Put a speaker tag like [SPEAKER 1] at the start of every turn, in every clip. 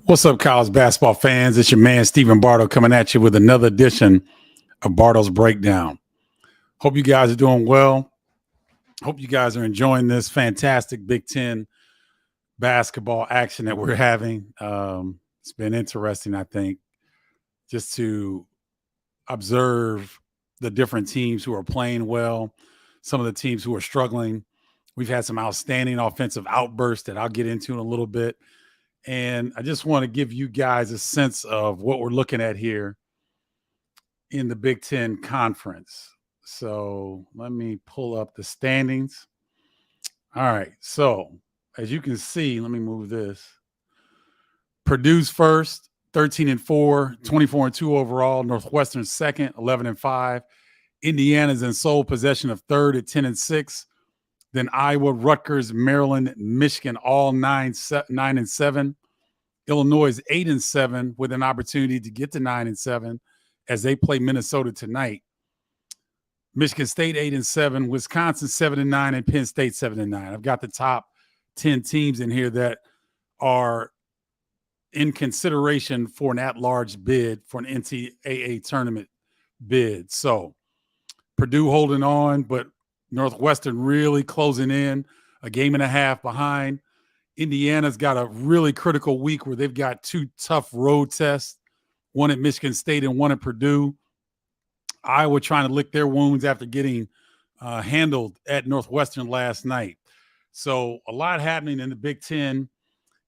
[SPEAKER 1] What's up, college basketball fans? It's your man, Stephen Bardo, coming at you with another edition of Bardo's Breakdown. Hope you guys are doing well. Hope you guys are enjoying this fantastic Big Ten basketball action that we're having. It's been interesting, I think, just to observe the different teams who are playing well, some of the teams who are struggling. We've had some outstanding offensive outbursts that I'll get into in a little bit. And I just want to give you guys a sense of what we're looking at here in the Big Ten Conference. So let me pull up the standings. All right. So as you can see, let me move this. Purdue's first, 13-4, 24-2 overall. Northwestern second, 11-5. Indiana's in sole possession of third at 10-6. Then Iowa, Rutgers, Maryland, Michigan, all 9-7. Illinois is 8-7 with an opportunity to get to 9-7 as they play Minnesota tonight. Michigan State 8-7, Wisconsin 7-9, and Penn State 7-9. I've got the top 10 teams in here that are in consideration for an at-large bid for an NCAA tournament bid. So Purdue holding on, but Northwestern really closing in, a game and a half behind. Indiana's got a really critical week where they've got two tough road tests, one at Michigan State and one at Purdue. Iowa trying to lick their wounds after getting handled at Northwestern last night. So a lot happening in the Big Ten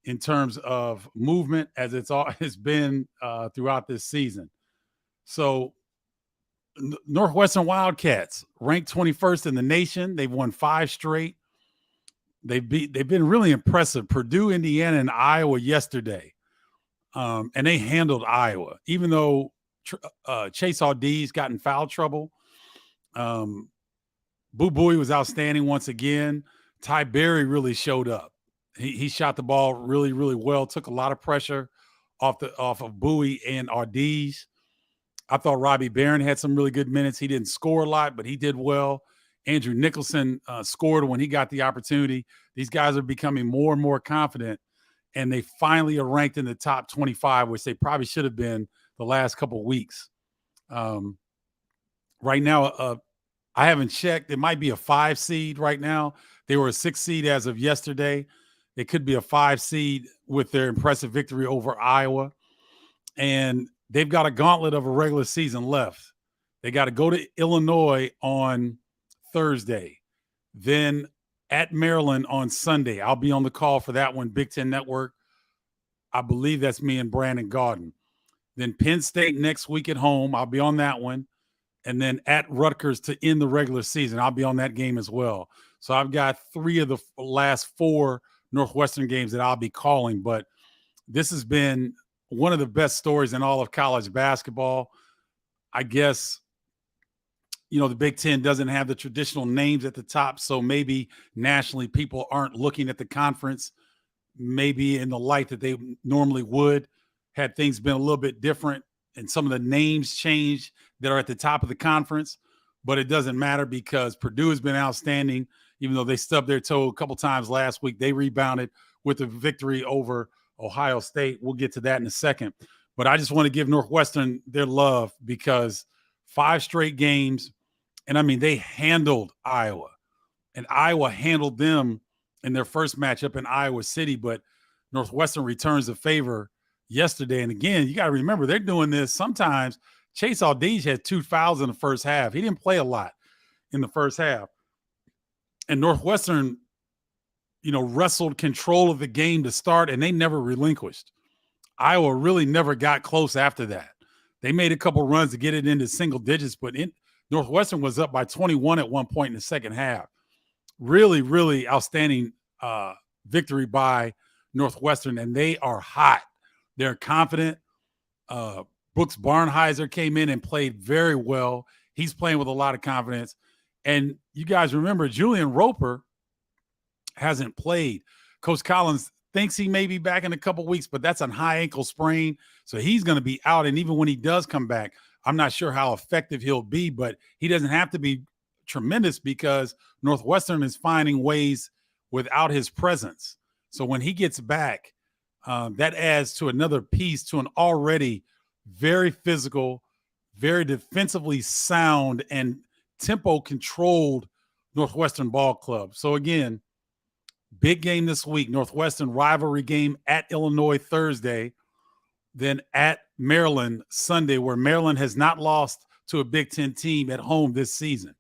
[SPEAKER 1] in terms of movement, as it's been throughout this season. So Northwestern Wildcats ranked 21st in the nation. They've won 5 straight. They've been really impressive. Purdue, Indiana, and Iowa yesterday, and they handled Iowa. Even though Chase Audee's got in foul trouble, Boo Buie was outstanding once again. Ty Berry really showed up. He shot the ball really, really well. Took a lot of pressure off of Buie and Audee's. I thought Robbie Barron had some really good minutes. He didn't score a lot, but he did well. Andrew Nicholson scored when he got the opportunity. These guys are becoming more and more confident, and they finally are ranked in the top 25, which they probably should have been the last couple of weeks. Right now, I haven't checked. It might be a 5 seed right now. They were a 6 seed as of yesterday. It could be a 5 seed with their impressive victory over Iowa. And they've got a gauntlet of a regular season left. They got to go to Illinois on Thursday, then at Maryland on Sunday. I'll be on the call for that one, Big Ten Network. I believe that's me and Brandon Gaudin. Then Penn State next week at home. I'll be on that one. And then at Rutgers to end the regular season. I'll be on that game as well. So I've got 3 of the last 4 Northwestern games that I'll be calling. But this has been one of the best stories in all of college basketball. I guess, the Big Ten doesn't have the traditional names at the top, so maybe nationally people aren't looking at the conference maybe in the light that they normally would had things been a little bit different and some of the names changed that are at the top of the conference. But it doesn't matter because Purdue has been outstanding. Even though they stubbed their toe a couple times last week, they rebounded with a victory over Ohio State. We'll get to that in a second. But I just want to give Northwestern their love because 5 straight games, and I mean, they handled Iowa. And Iowa handled them in their first matchup in Iowa City, but Northwestern returns the favor yesterday. And again, you got to remember, they're doing this sometimes. Chase Audee's had 2 fouls in the first half. He didn't play a lot in the first half. And Northwestern, wrestled control of the game to start, and they never relinquished. Iowa really never got close after that. They made a couple runs to get it into single digits, but Northwestern was up by 21 at one point in the second half. Really, really outstanding victory by Northwestern, and they are hot. They're confident. Brooks Barnheiser came in and played very well. He's playing with a lot of confidence. And you guys remember Julian Roper hasn't played. Coach Collins thinks he may be back in a couple weeks, but that's a high ankle sprain. So he's going to be out. And even when he does come back, I'm not sure how effective he'll be, but he doesn't have to be tremendous because Northwestern is finding ways without his presence So when he gets back, that adds to another piece to an already very physical, very defensively sound, and tempo-controlled Northwestern ball club. So again, big game this week. Northwestern rivalry game at Illinois Thursday, then at Maryland Sunday, where Maryland has not lost to a Big Ten team at home this season.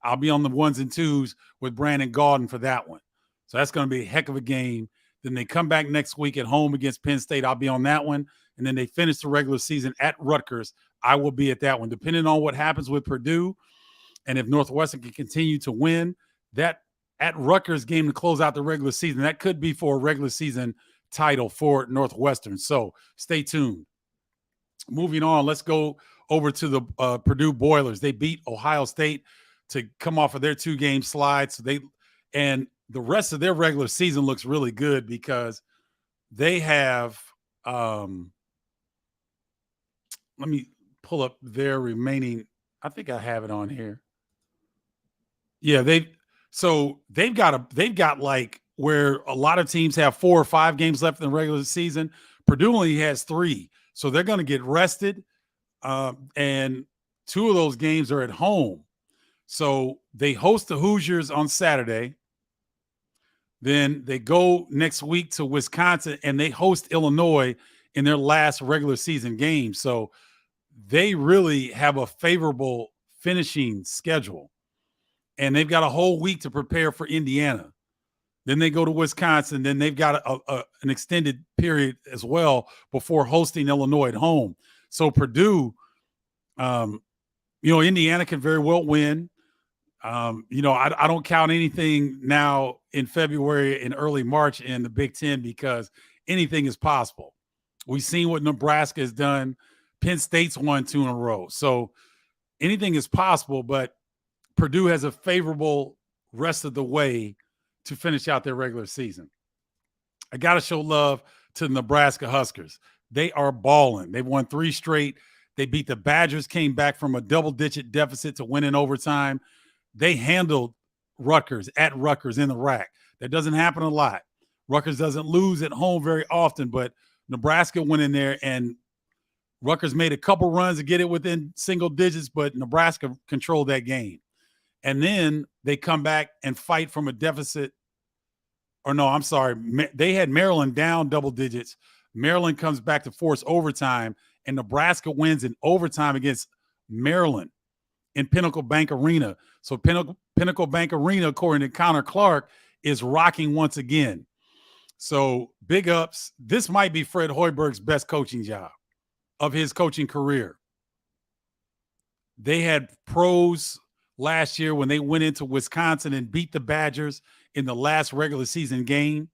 [SPEAKER 1] I'll be on the 1s and 2s with Brandon Gaudin for that one. So that's going to be a heck of a game. Then they come back next week at home against Penn State. I'll be on that one. And then they finish the regular season at Rutgers. I will be at that one. Depending on what happens with Purdue and if Northwestern can continue to win, that at Rutgers game to close out the regular season, that could be for a regular season title for Northwestern. So stay tuned. Moving on, let's go over to the Purdue Boilers. They beat Ohio State to come off of their 2-game slide. So and the rest of their regular season looks really good because they have let me pull up their remaining. I think I have it on here. Yeah, they've got like where a lot of teams have 4 or 5 games left in the regular season. Purdue only has 3. So they're going to get rested. And 2 of those games are at home. So they host the Hoosiers on Saturday. Then they go next week to Wisconsin and they host Illinois in their last regular season game. So they really have a favorable finishing schedule. And they've got a whole week to prepare for Indiana. Then they go to Wisconsin. Then they've got an extended period as well before hosting Illinois at home. So Purdue, Indiana can very well win. I don't count anything now in February and early March in the Big Ten because anything is possible. We've seen what Nebraska has done. Penn State's won 2 in a row. So anything is possible, but Purdue has a favorable rest of the way to finish out their regular season. I got to show love to the Nebraska Huskers. They are balling. They've won 3 straight. They beat the Badgers, came back from a double-digit deficit to win in overtime. They handled Rutgers at Rutgers in the rack. That doesn't happen a lot. Rutgers doesn't lose at home very often, but Nebraska went in there and Rutgers made a couple runs to get it within single digits, but Nebraska controlled that game. And then they come back and fight from a deficit. Or no, I'm sorry. They had Maryland down double digits. Maryland comes back to force overtime, and Nebraska wins in overtime against Maryland in Pinnacle Bank Arena. So Pinnacle Bank Arena, according to Connor Clark, is rocking once again. So big ups. This might be Fred Hoiberg's best coaching job of his coaching career. They had pros last year when they went into Wisconsin and beat the Badgers in the last regular season game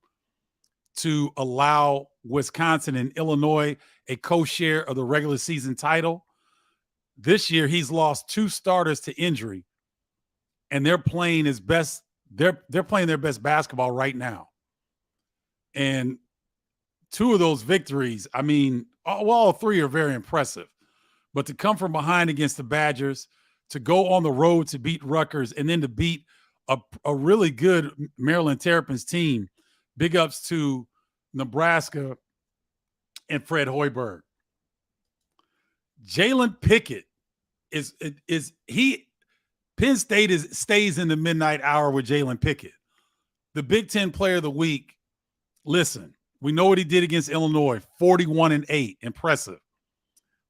[SPEAKER 1] to allow Wisconsin and Illinois a co-share of the regular season title. This year, he's lost 2 starters to injury, and they're playing his best. They're playing their best basketball right now. And 2 of those victories, I mean, all 3 are very impressive. But to come from behind against the Badgers, to go on the road to beat Rutgers, and then to beat a really good Maryland Terrapins team, big ups to Nebraska and Fred Hoiberg. Jalen Pickett Penn State stays in the midnight hour with Jalen Pickett. The Big Ten Player of the Week. Listen, we know what he did against Illinois, 41-8, impressive.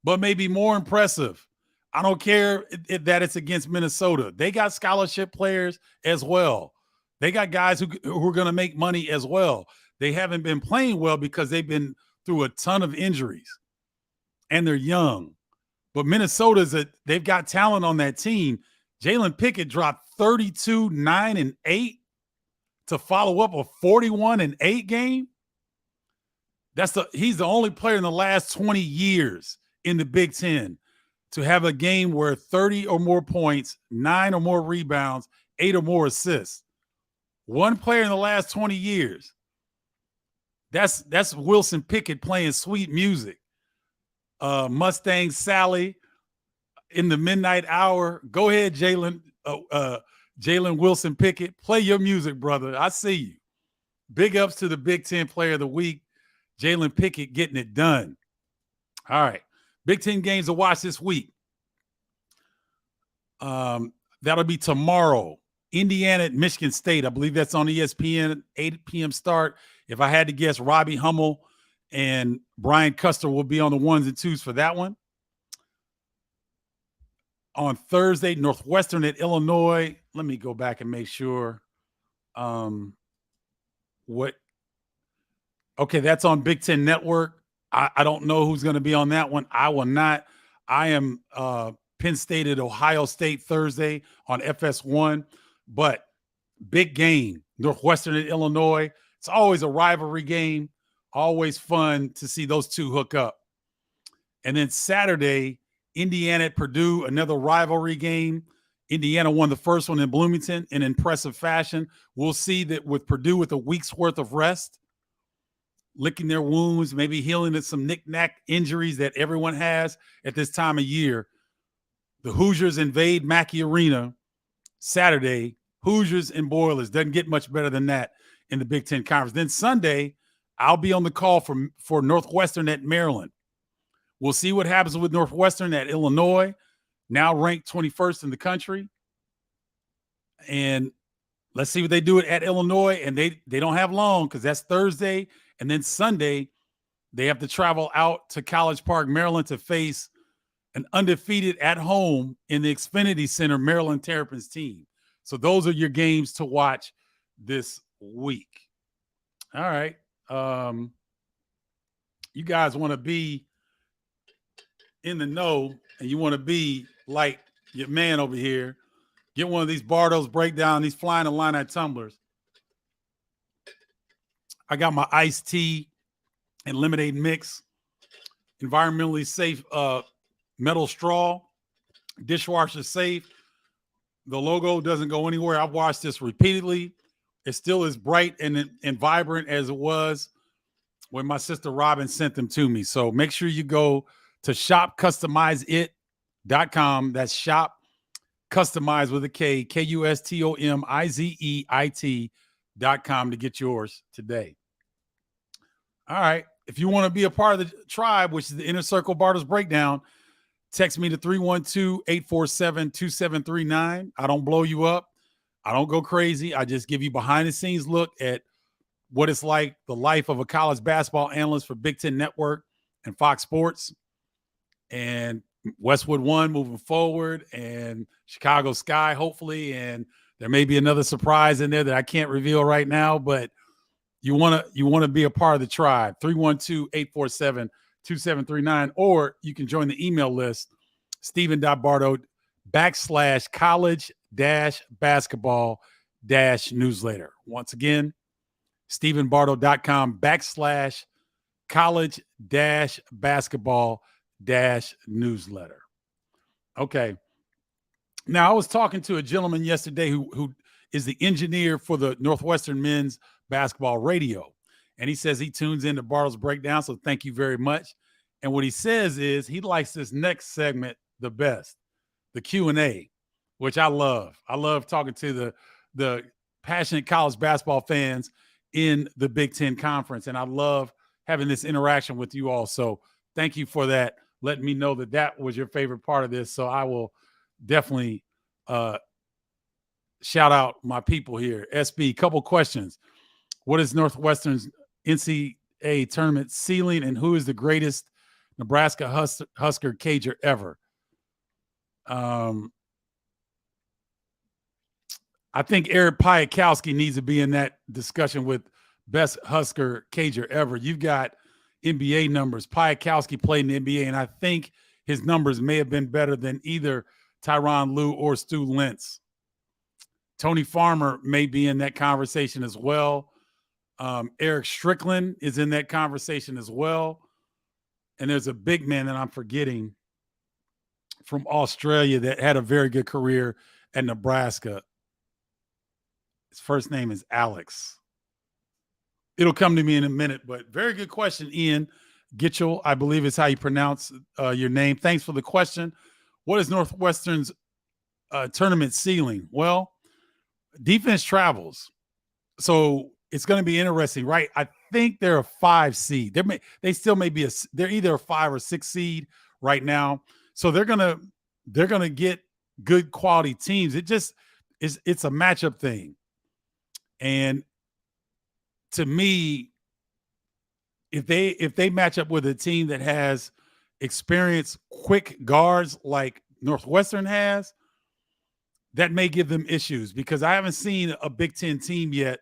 [SPEAKER 1] But maybe more impressive, I don't care that it's against Minnesota. They got scholarship players as well. They got guys who are going to make money as well. They haven't been playing well because they've been through a ton of injuries, and they're young. But they've got talent on that team. Jalen Pickett dropped 32, 9, and 8 to follow up a 41-8 game. He's the only player in the last 20 years in the Big Ten to have a game where 30 or more points, 9 or more rebounds, 8 or more assists. One player in the last 20 years. That's Wilson Pickett playing sweet music. Mustang Sally in the midnight hour. Go ahead, Jalen Wilson Pickett. Play your music, brother. I see you. Big ups to the Big Ten Player of the Week, Jalen Pickett, getting it done. All right. Big Ten games to watch this week. That'll be tomorrow. Indiana at Michigan State. I believe that's on ESPN, 8 p.m. start. If I had to guess, Robbie Hummel and Brian Custer will be on the 1s and 2s for that one. On Thursday, Northwestern at Illinois. Let me go back and make sure. Okay, that's on Big Ten Network. I don't know who's going to be on that one. I will not. I am Penn State at Ohio State Thursday on FS1. But big game, Northwestern at Illinois. It's always a rivalry game. Always fun to see those two hook up. And then Saturday, Indiana at Purdue, another rivalry game. Indiana won the first one in Bloomington in impressive fashion. We'll see that with Purdue with a week's worth of rest, licking their wounds, maybe healing some knick-knack injuries that everyone has at this time of year. The Hoosiers invade Mackey Arena Saturday. Hoosiers and Boilers. Doesn't get much better than that in the Big Ten Conference. Then Sunday, I'll be on the call for Northwestern at Maryland. We'll see what happens with Northwestern at Illinois, now ranked 21st in the country. And let's see what they do at Illinois. And they don't have long because that's Thursday. And then Sunday, they have to travel out to College Park, Maryland to face an undefeated at home in the Xfinity Center Maryland Terrapins team. So those are your games to watch this week. All right. You guys want to be in the know and you want to be like your man over here. Get one of these Bardo's breakdown, these flying Illini tumblers. I got my iced tea and lemonade mix, environmentally safe metal straw, dishwasher safe. The logo doesn't go anywhere. I've watched this repeatedly. It still is bright and vibrant as it was when my sister Robin sent them to me. So make sure you go to shopcustomizeit.com. That's shop customize with a K, KUSTOMIZEIT.com to get yours today. All right. If you want to be a part of the tribe, which is the Inner Circle Bardo's Breakdown, text me to 312-847-2739. I don't blow you up. I don't go crazy. I just give you behind-the-scenes look at what it's like, the life of a college basketball analyst for Big Ten Network and Fox Sports and Westwood One moving forward and Chicago Sky, hopefully. And there may be another surprise in there that I can't reveal right now, but you want to be a part of the tribe. 312-847-2739, or you can join the email list, Stephen.Bardo/college-basketball-newsletter. Once again, StephenBardo.com/college-basketball-newsletter. Okay. Now, I was talking to a gentleman yesterday who is the engineer for the Northwestern men's basketball radio. And he says he tunes into Bardo's Breakdown. So thank you very much. And what he says is he likes this next segment the best, the Q&A, which I love. I love talking to the passionate college basketball fans in the Big Ten Conference. And I love having this interaction with you all. So thank you for that. Letting me know that was your favorite part of this. So I will definitely shout out my people here. SB, couple questions. What is Northwestern's NCAA tournament ceiling, and who is the greatest Nebraska Husker cager ever? I think Eric Piakowski needs to be in that discussion with best Husker cager ever. You've got NBA numbers. Piakowski played in the NBA, and I think his numbers may have been better than either Tyronn Lue or Stu Lentz. Tony Farmer may be in that conversation as well. Eric Strickland is in that conversation as well. And there's a big man that I'm forgetting from Australia that had a very good career at Nebraska. His first name is Alex. It'll come to me in a minute, but very good question, Ian Gitchell, I believe is how you pronounce your name. Thanks for the question. What is Northwestern's tournament ceiling? Well, defense travels. So it's going to be interesting, right? I think they're a 5 seed. They still may be they're either a 5 or 6 seed right now. So they're gonna get good quality teams. It's a matchup thing. And to me, if they match up with a team that has experienced quick guards like Northwestern has, that may give them issues, because I haven't seen a Big Ten team yet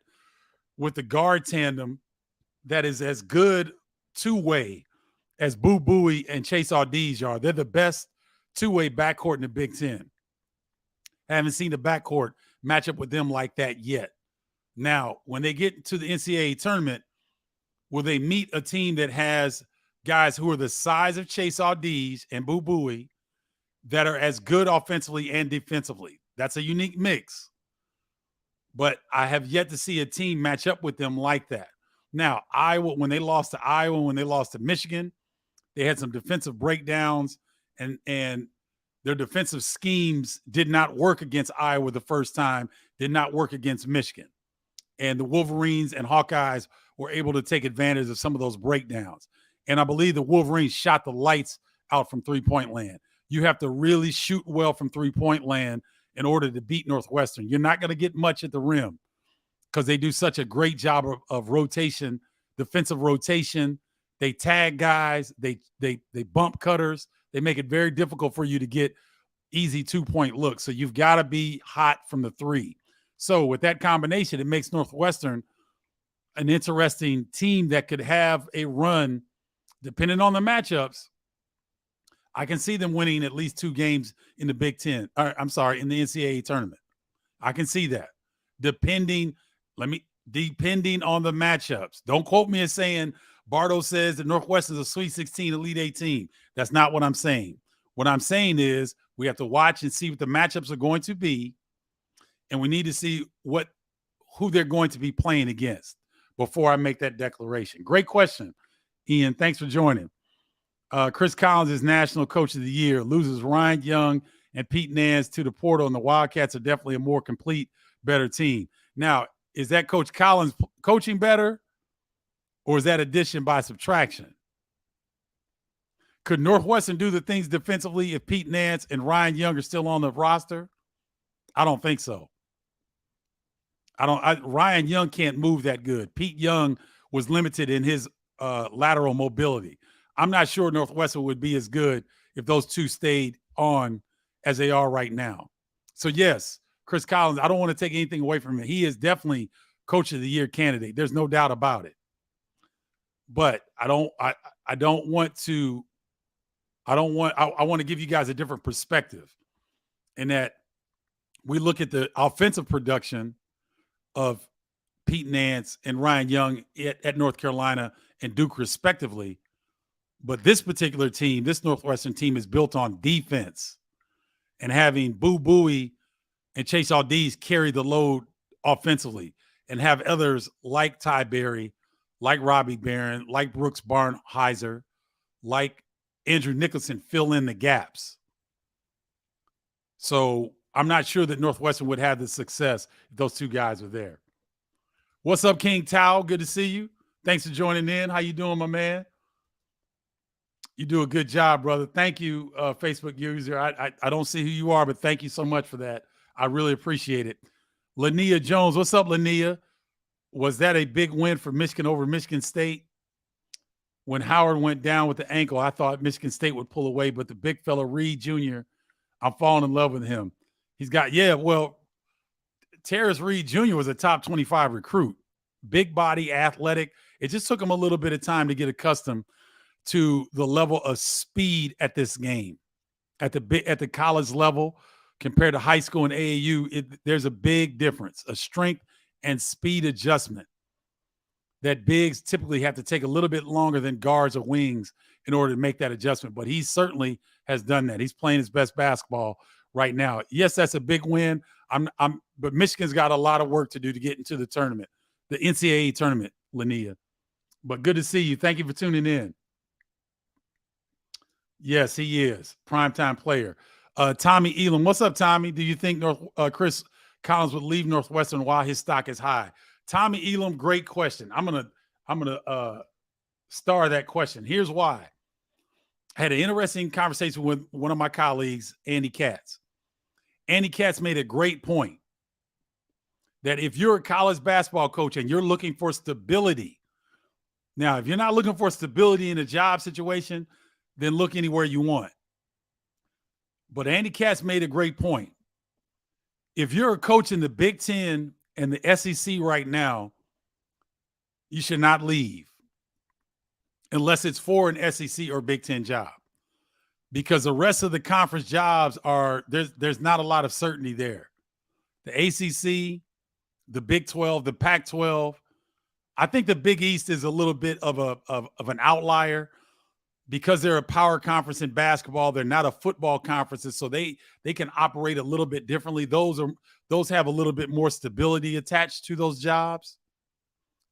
[SPEAKER 1] with the guard tandem that is as good two-way as Boo Buie and Chase Audeej are. They're the best two-way backcourt in the Big Ten. I haven't seen the backcourt match up with them like that yet. Now, when they get to the NCAA tournament, will they meet a team that has guys who are the size of Chase Audeej and Boo Buie that are as good offensively and defensively? That's a unique mix. But I have yet to see a team match up with them like that. Now, Iowa, when they lost to Iowa, when they lost to Michigan, they had some defensive breakdowns, and their defensive schemes did not work against Iowa the first time, did not work against Michigan. And the Wolverines and Hawkeyes were able to take advantage of some of those breakdowns. And I believe the Wolverines shot the lights out from three-point land. You have to really shoot well from three-point land in order to beat Northwestern. You're not going to get much at the rim because they do such a great job of rotation, defensive rotation. They tag guys. They bump cutters. They make it very difficult for you to get easy two-point looks. So you've got to be hot from the three. So with that combination, it makes Northwestern an interesting team that could have a run, depending on the matchups. I can see them winning at least 2 games in the Big Ten. In the NCAA tournament. I can see that. Depending on the matchups. Don't quote me as saying Bardo says that Northwestern is a Sweet 16 Elite 8 team. That's not what I'm saying. What I'm saying is we have to watch and see what the matchups are going to be, and we need to see who they're going to be playing against before I make that declaration. Great question, Ian. Thanks for joining. Chris Collins is National Coach of the Year. Loses Ryan Young and Pete Nance to the portal, and the Wildcats are definitely a more complete, better team. Now, is that Coach Collins coaching better, or is that addition by subtraction? Could Northwestern do the things defensively if Pete Nance and Ryan Young are still on the roster? I don't think so. Ryan Young can't move that good. Pete Young was limited in his lateral mobility. I'm not sure Northwestern would be as good if those two stayed on as they are right now. So, yes, Chris Collins, I don't want to take anything away from him. He is definitely Coach of the Year candidate. There's no doubt about it. But I want to give you guys a different perspective, in that we look at the offensive production of Pete Nance and Ryan Young at North Carolina and Duke respectively. But this particular team, this Northwestern team, is built on defense, and having Boo Buie and Chase Audeej carry the load offensively, and have others like Ty Berry, like Robbie Barron, like Brooks Barnheiser, like Andrew Nicholson fill in the gaps. So I'm not sure that Northwestern would have the success if those two guys were there. What's up, King Tao? Good to see you. Thanks for joining in. How you doing, my man? You do a good job, brother. Thank you, Facebook user. I don't see who you are, but thank you so much for that. I really appreciate it. Lania Jones, what's up, Lania? Was that a big win for Michigan over Michigan State? When Howard went down with the ankle, I thought Michigan State would pull away, but the big fella, Reed Jr., I'm falling in love with him. Terrace Reed Jr. was a top 25 recruit. Big body, athletic. It just took him a little bit of time to get accustomed to the level of speed at this game. At the college level compared to high school and AAU, there's a big difference, a strength and speed adjustment that bigs typically have to take a little bit longer than guards or wings in order to make that adjustment. But he certainly has done that. He's playing his best basketball right now. Yes, that's a big win. But Michigan's got a lot of work to do to get into the tournament, the NCAA tournament, Lania. But good to see you. Thank you for tuning in. Yes, he is. Primetime player. Tommy Elam. What's up, Tommy? Do you think Chris Collins would leave Northwestern while his stock is high? Tommy Elam, great question. I'm gonna star that question. Here's why. I had an interesting conversation with one of my colleagues, Andy Katz. Andy Katz made a great point that if you're a college basketball coach and you're looking for stability, now, if you're not looking for stability in a job situation, then look anywhere you want. But Andy Katz made a great point. If you're a coach in the Big Ten and the SEC right now, you should not leave unless it's for an SEC or Big Ten job, because the rest of the conference jobs are there's not a lot of certainty there. The ACC, the Big 12, the Pac-12. I think the Big East is a little bit of an outlier because they're a power conference in basketball. They're not a football conference, so they can operate a little bit differently. Those have a little bit more stability attached to those jobs.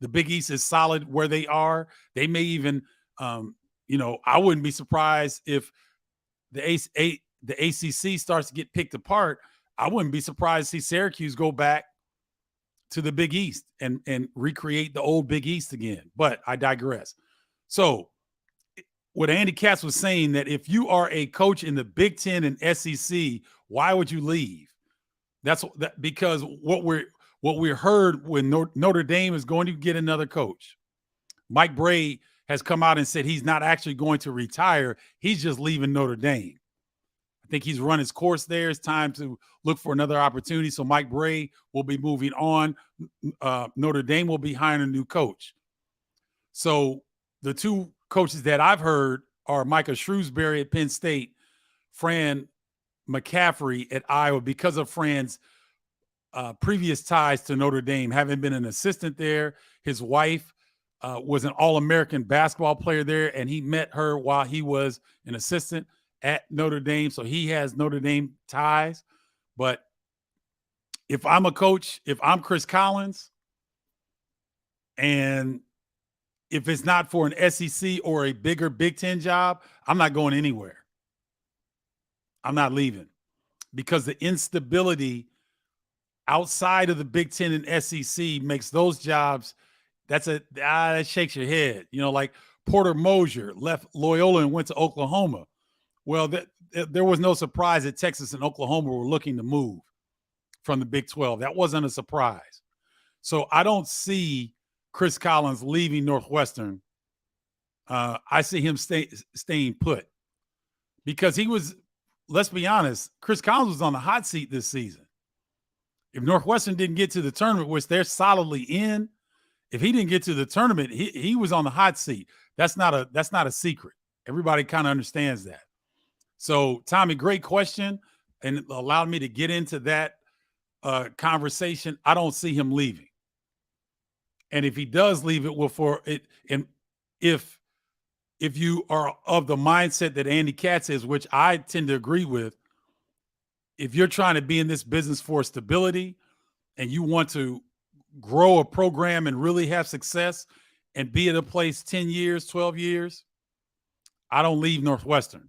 [SPEAKER 1] The Big East is solid where they are. They may even, I wouldn't be surprised if the ACC starts to get picked apart. I wouldn't be surprised to see Syracuse go back to the Big East and recreate the old Big East again. But I digress. So what Andy Katz was saying, that if you are a coach in the Big Ten and SEC, why would you leave? Because what we heard when Notre Dame is going to get another coach. Mike Brey has come out and said he's not actually going to retire. He's just leaving Notre Dame. I think he's run his course there. It's time to look for another opportunity. So Mike Brey will be moving on. Notre Dame will be hiring a new coach. So the two coaches that I've heard are Micah Shrewsbury at Penn State, Fran McCaffrey at Iowa, because of Fran's previous ties to Notre Dame, having been an assistant there. His wife was an All-American basketball player there, and he met her while he was an assistant at Notre Dame. So he has Notre Dame ties. But if I'm a coach, if I'm Chris Collins, and if it's not for an SEC or a bigger Big Ten job, I'm not going anywhere. I'm not leaving, because the instability outside of the Big Ten and SEC makes those jobs, that shakes your head. Like Porter Moser left Loyola and went to Oklahoma. Well, there was no surprise that Texas and Oklahoma were looking to move from the Big 12. That wasn't a surprise. So I don't see Chris Collins leaving Northwestern. I see him staying put, because he was, let's be honest, Chris Collins was on the hot seat this season. If Northwestern didn't get to the tournament, which they're solidly in, if he didn't get to the tournament, he was on the hot seat. That's not a secret. Everybody kind of understands that. So, Tommy, great question, and it allowed me to get into that conversation. I don't see him leaving. And if he does leave, it will for it. And if you are of the mindset that Andy Katz is, which I tend to agree with, if you're trying to be in this business for stability and you want to grow a program and really have success and be at a place 10 years, 12 years, I don't leave Northwestern.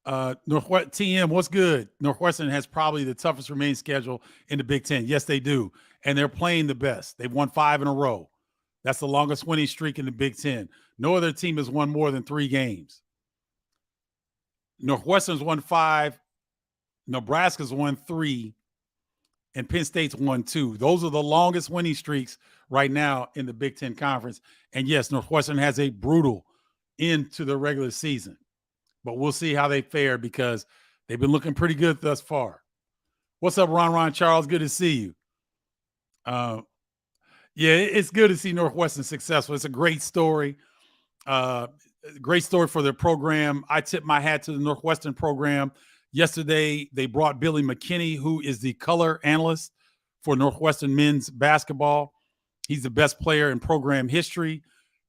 [SPEAKER 1] TM, what's good? Northwestern has probably the toughest remaining schedule in the Big Ten. Yes, they do. And they're playing the best. They've won 5 in a row. That's the longest winning streak in the Big Ten. No other team has won more than 3 games. Northwestern's won 5. Nebraska's won 3. And Penn State's won 2. Those are the longest winning streaks right now in the Big Ten Conference. And yes, Northwestern has a brutal end to the regular season. But we'll see how they fare, because they've been looking pretty good thus far. What's up, Ron Charles? Good to see you. Yeah, it's good to see Northwestern successful. It's a great story. Great story for their program. I tip my hat to the Northwestern program. Yesterday, they brought Billy McKinney, who is the color analyst for Northwestern men's basketball. He's the best player in program history.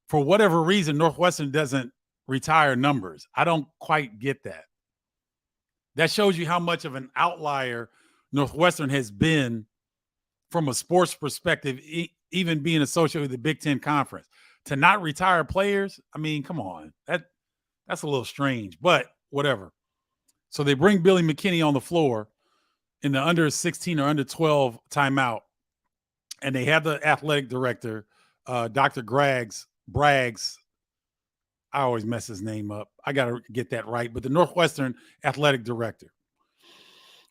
[SPEAKER 1] For whatever reason, Northwestern doesn't retire numbers. I don't quite get that. That shows you how much of an outlier Northwestern has been from a sports perspective, even being associated with the Big Ten Conference. To not retire players, I mean, come on. That's a little strange, but whatever. So they bring Billy McKinney on the floor. in the under 16 or under 12 timeout, and they had the athletic director, Dr. Braggs. I always mess his name up. I got to get that right. But the Northwestern athletic director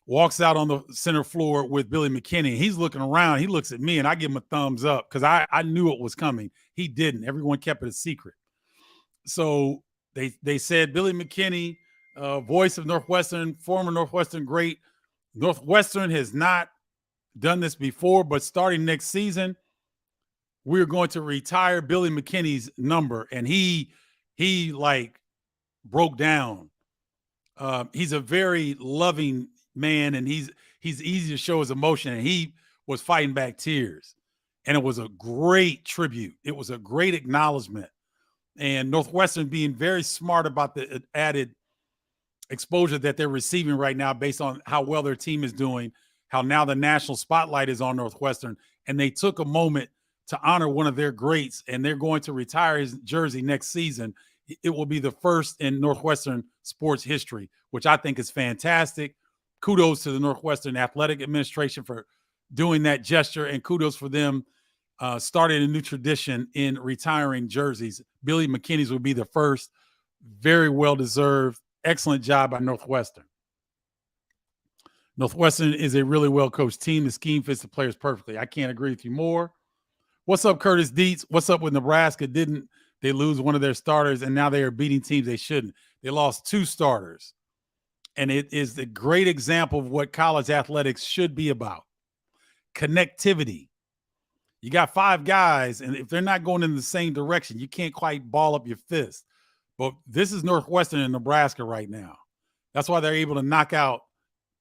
[SPEAKER 1] walks out on the center floor with Billy McKinney. He's looking around. He looks at me, and I give him a thumbs up because I knew it was coming. He didn't. Everyone kept it a secret. So they said Billy McKinney, voice of Northwestern, former Northwestern great. Northwestern has not done this before, but starting next season, we're going to retire Billy McKinney's number. And he like broke down. He's a very loving man, and he's easy to show his emotion, and he was fighting back tears. And it was a great tribute. It was a great acknowledgement. And Northwestern being very smart about the added exposure that they're receiving right now based on how well their team is doing, how now the national spotlight is on Northwestern, and they took a moment to honor one of their greats, and they're going to retire his jersey next season. It will be the first in Northwestern sports history, which I think is fantastic. Kudos to the Northwestern Athletic Administration for doing that gesture, and kudos for them starting a new tradition in retiring jerseys. Billy McKinney's will be the first. Very well-deserved. Excellent job by Northwestern. Northwestern is a really well-coached team. The scheme fits the players perfectly. I can't agree with you more. What's up, Curtis Dietz? What's up with Nebraska? Didn't they lose one of their starters, and now they are beating teams they shouldn't? They lost 2 starters. And it is the great example of what college athletics should be about. Connectivity. You got 5 guys, and if they're not going in the same direction, you can't quite ball up your fist. But this is Northwestern and Nebraska right now. That's why they're able to knock out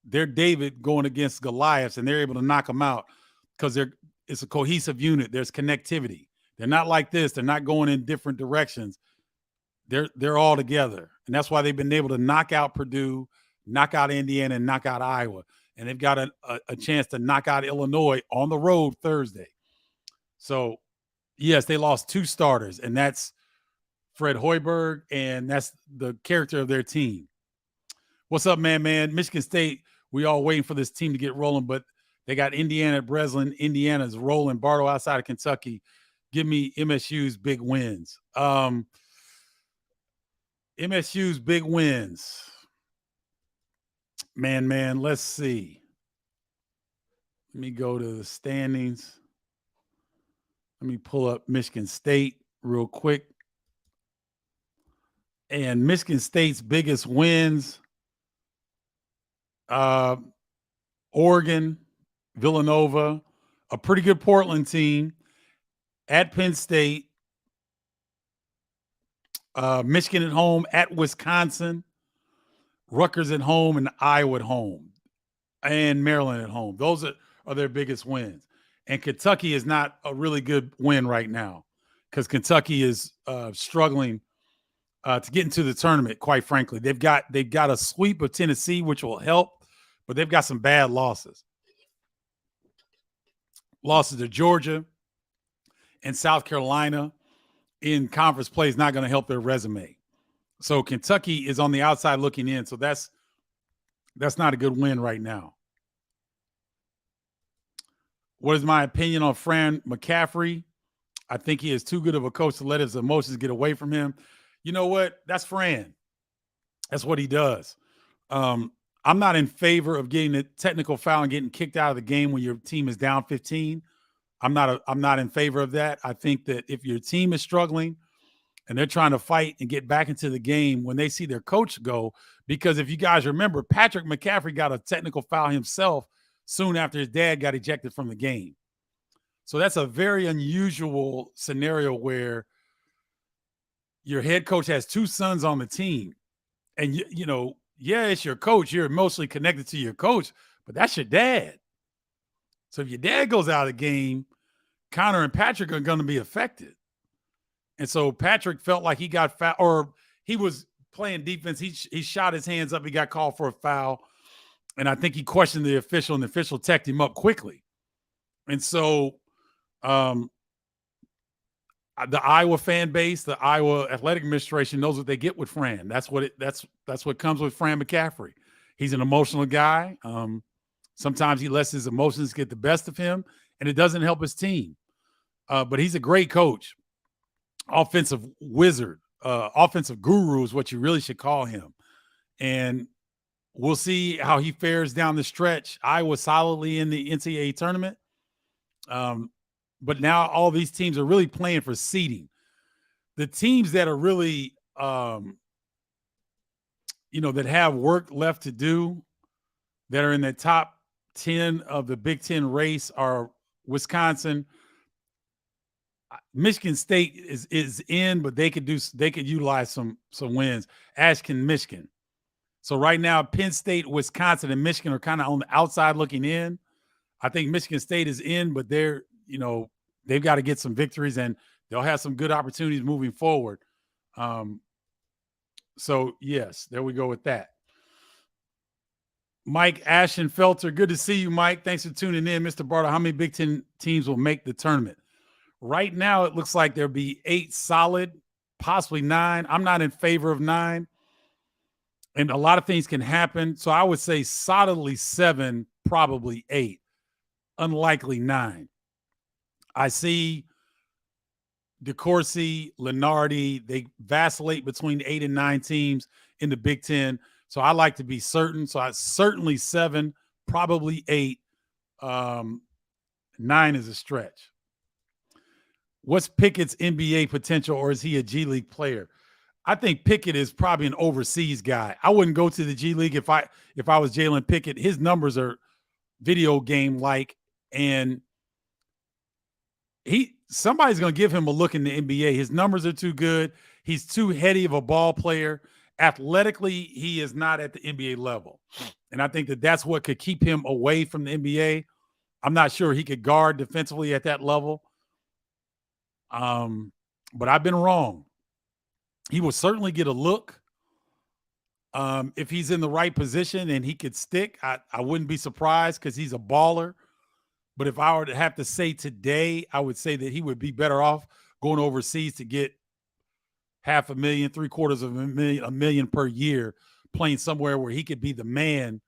[SPEAKER 1] their David going against Goliaths, and they're able to knock them out because it's a cohesive unit. There's connectivity. They're not like this. They're not going in different directions. They're all together. And that's why they've been able to knock out Purdue, knock out Indiana, and knock out Iowa. And they've got a chance to knock out Illinois on the road Thursday. So, yes, they lost 2 starters, and that's Fred Hoiberg, and that's the character of their team. What's up, man? Michigan State, we all waiting for this team to get rolling, but they got Indiana at Breslin. Indiana's rolling. Bardo outside of Kentucky. Give me MSU's big wins. MSU's big wins. Man, let's see. Let me go to the standings. Let me pull up Michigan State real quick. And Michigan State's biggest wins, Oregon, Villanova, a pretty good Portland team, at Penn State, Michigan at home, at Wisconsin, Rutgers at home, and Iowa at home, and Maryland at home. Those are their biggest wins. And Kentucky is not a really good win right now because Kentucky is struggling to get into the tournament, quite frankly. They've got a sweep of Tennessee, which will help, but they've got some bad losses. Losses to Georgia and South Carolina in conference play is not going to help their resume. So Kentucky is on the outside looking in, so that's not a good win right now. What is my opinion on Fran McCaffrey? I think he is too good of a coach to let his emotions get away from him. You know what? That's Fran. That's what he does. I'm not in favor of getting a technical foul and getting kicked out of the game when your team is down 15. I'm not in favor of that. I think that if your team is struggling and they're trying to fight and get back into the game when they see their coach go, because if you guys remember, Patrick McCaffrey got a technical foul himself soon after his dad got ejected from the game. So that's a very unusual scenario where your head coach has 2 sons on the team. And, you know, yeah, it's your coach. You're emotionally connected to your coach, but that's your dad. So if your dad goes out of the game, Connor and Patrick are going to be affected. And so Patrick felt like he got foul, or he was playing defense. He shot his hands up. He got called for a foul. And I think he questioned the official, and the official teched him up quickly. And so the Iowa fan base, the Iowa athletic administration knows what they get with Fran. That's what comes with Fran McCaffrey. He's an emotional guy. Sometimes he lets his emotions get the best of him, and it doesn't help his team. But he's a great coach, offensive wizard, offensive guru is what you really should call him. And we'll see how he fares down the stretch. Iowa solidly in the NCAA tournament. But now all these teams are really playing for seeding. The teams that are really, that have work left to do, that are in the top 10 of the Big Ten race are Wisconsin. Michigan State is in, but they could utilize some wins, as can Michigan. So right now, Penn State, Wisconsin, and Michigan are kind of on the outside looking in. I think Michigan State is in, but they've got to get some victories, and they'll have some good opportunities moving forward. So yes, there we go with that. Mike Ashenfelter, good to see you, Mike. Thanks for tuning in. Mr. Bardo, how many Big Ten teams will make the tournament? Right now, it looks like there'll be 8 solid, possibly 9. I'm not in favor of 9. And a lot of things can happen. So I would say solidly 7, probably 8. Unlikely 9. I see DeCourcy, Lenardi, they vacillate between 8 and 9 teams in the Big Ten. So I like to be certain. So I certainly 7, probably 8. 9 is a stretch. What's Pickett's NBA potential, or is he a G League player? I think Pickett is probably an overseas guy. I wouldn't go to the G League if I was Jalen Pickett. His numbers are video game like, and somebody's going to give him a look in the NBA. His numbers are too good. He's too heady of a ball player. Athletically, he is not at the NBA level, and I think that's what could keep him away from the NBA. I'm not sure he could guard defensively at that level. But I've been wrong. He will certainly get a look. If he's in the right position and he could stick, I wouldn't be surprised because he's a baller. But if I were to have to say today, I would say that he would be better off going overseas to get $500,000, $750,000, $1 million per year, playing somewhere where he could be the man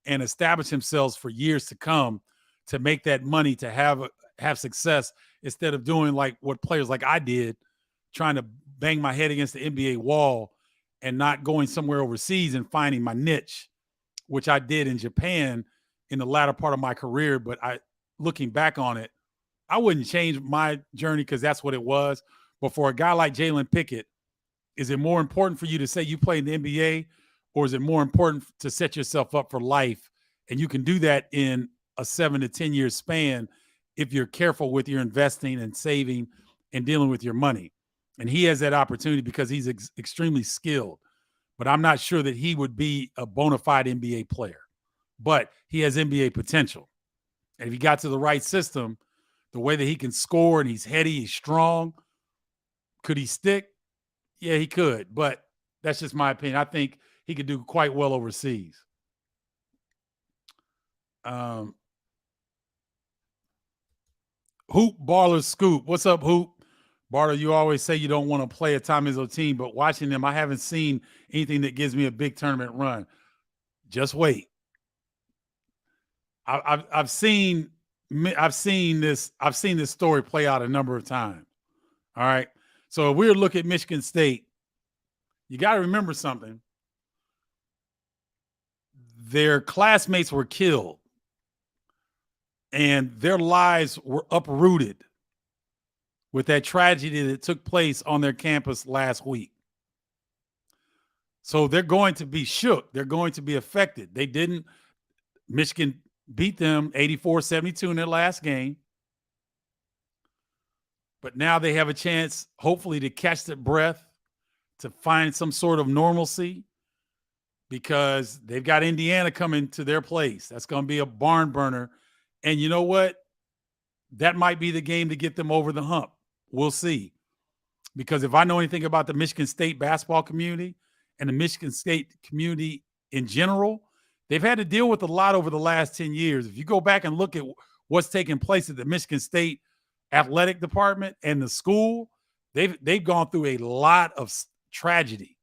[SPEAKER 1] and establish himself for years to come to make that money, to have success, instead of doing like what players like I did, trying to bang my head against the NBA wall and not going somewhere overseas and finding my niche, which I did in Japan in the latter part of my career. But looking back on it, I wouldn't change my journey because that's what it was. But for a guy like Jalen Pickett, is it more important for you to say you play in the NBA, or is it more important to set yourself up for life? And you can do that in a 7 to 10 year span if you're careful with your investing and saving and dealing with your money. And he has that opportunity because he's extremely skilled. But I'm not sure that he would be a bona fide NBA player. But he has NBA potential. And if he got to the right system, the way that he can score and he's heady, he's strong, could he stick? Yeah, he could. But that's just my opinion. I think he could do quite well overseas. Hoop Baller Scoop. What's up, Hoop? Bardo, you always say you don't want to play a Tom Izzo team, but watching them, I haven't seen anything that gives me a big tournament run. Just wait. I've seen this story play out a number of times. All right. So if we were to look at Michigan State, you got to remember something. Their classmates were killed and their lives were uprooted with that tragedy that took place on their campus last week. So they're going to be shook. They're going to be affected. Michigan beat them 84-72 in their last game. But now they have a chance, hopefully, to catch their breath, to find some sort of normalcy, because they've got Indiana coming to their place. That's going to be a barn burner. And you know what? That might be the game to get them over the hump. We'll see. Because if I know anything about the Michigan State basketball community and the Michigan State community in general, they've had to deal with a lot over the last 10 years. If you go back and look at what's taking place at the Michigan State athletic department and the school, they've gone through a lot of tragedy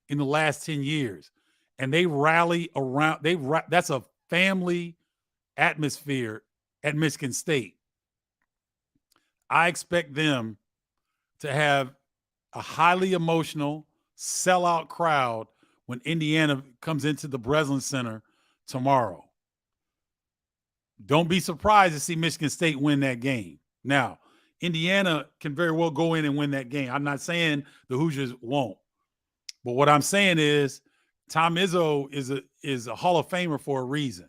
[SPEAKER 1] in the last 10 years. and they rally around. That's a family atmosphere at Michigan State. I expect them to have a highly emotional sellout crowd when Indiana comes into the Breslin Center tomorrow. Don't be surprised to see Michigan State win that game. Now, Indiana can very well go in and win that game. I'm not saying the Hoosiers won't. But what I'm saying is Tom Izzo is a Hall of Famer for a reason.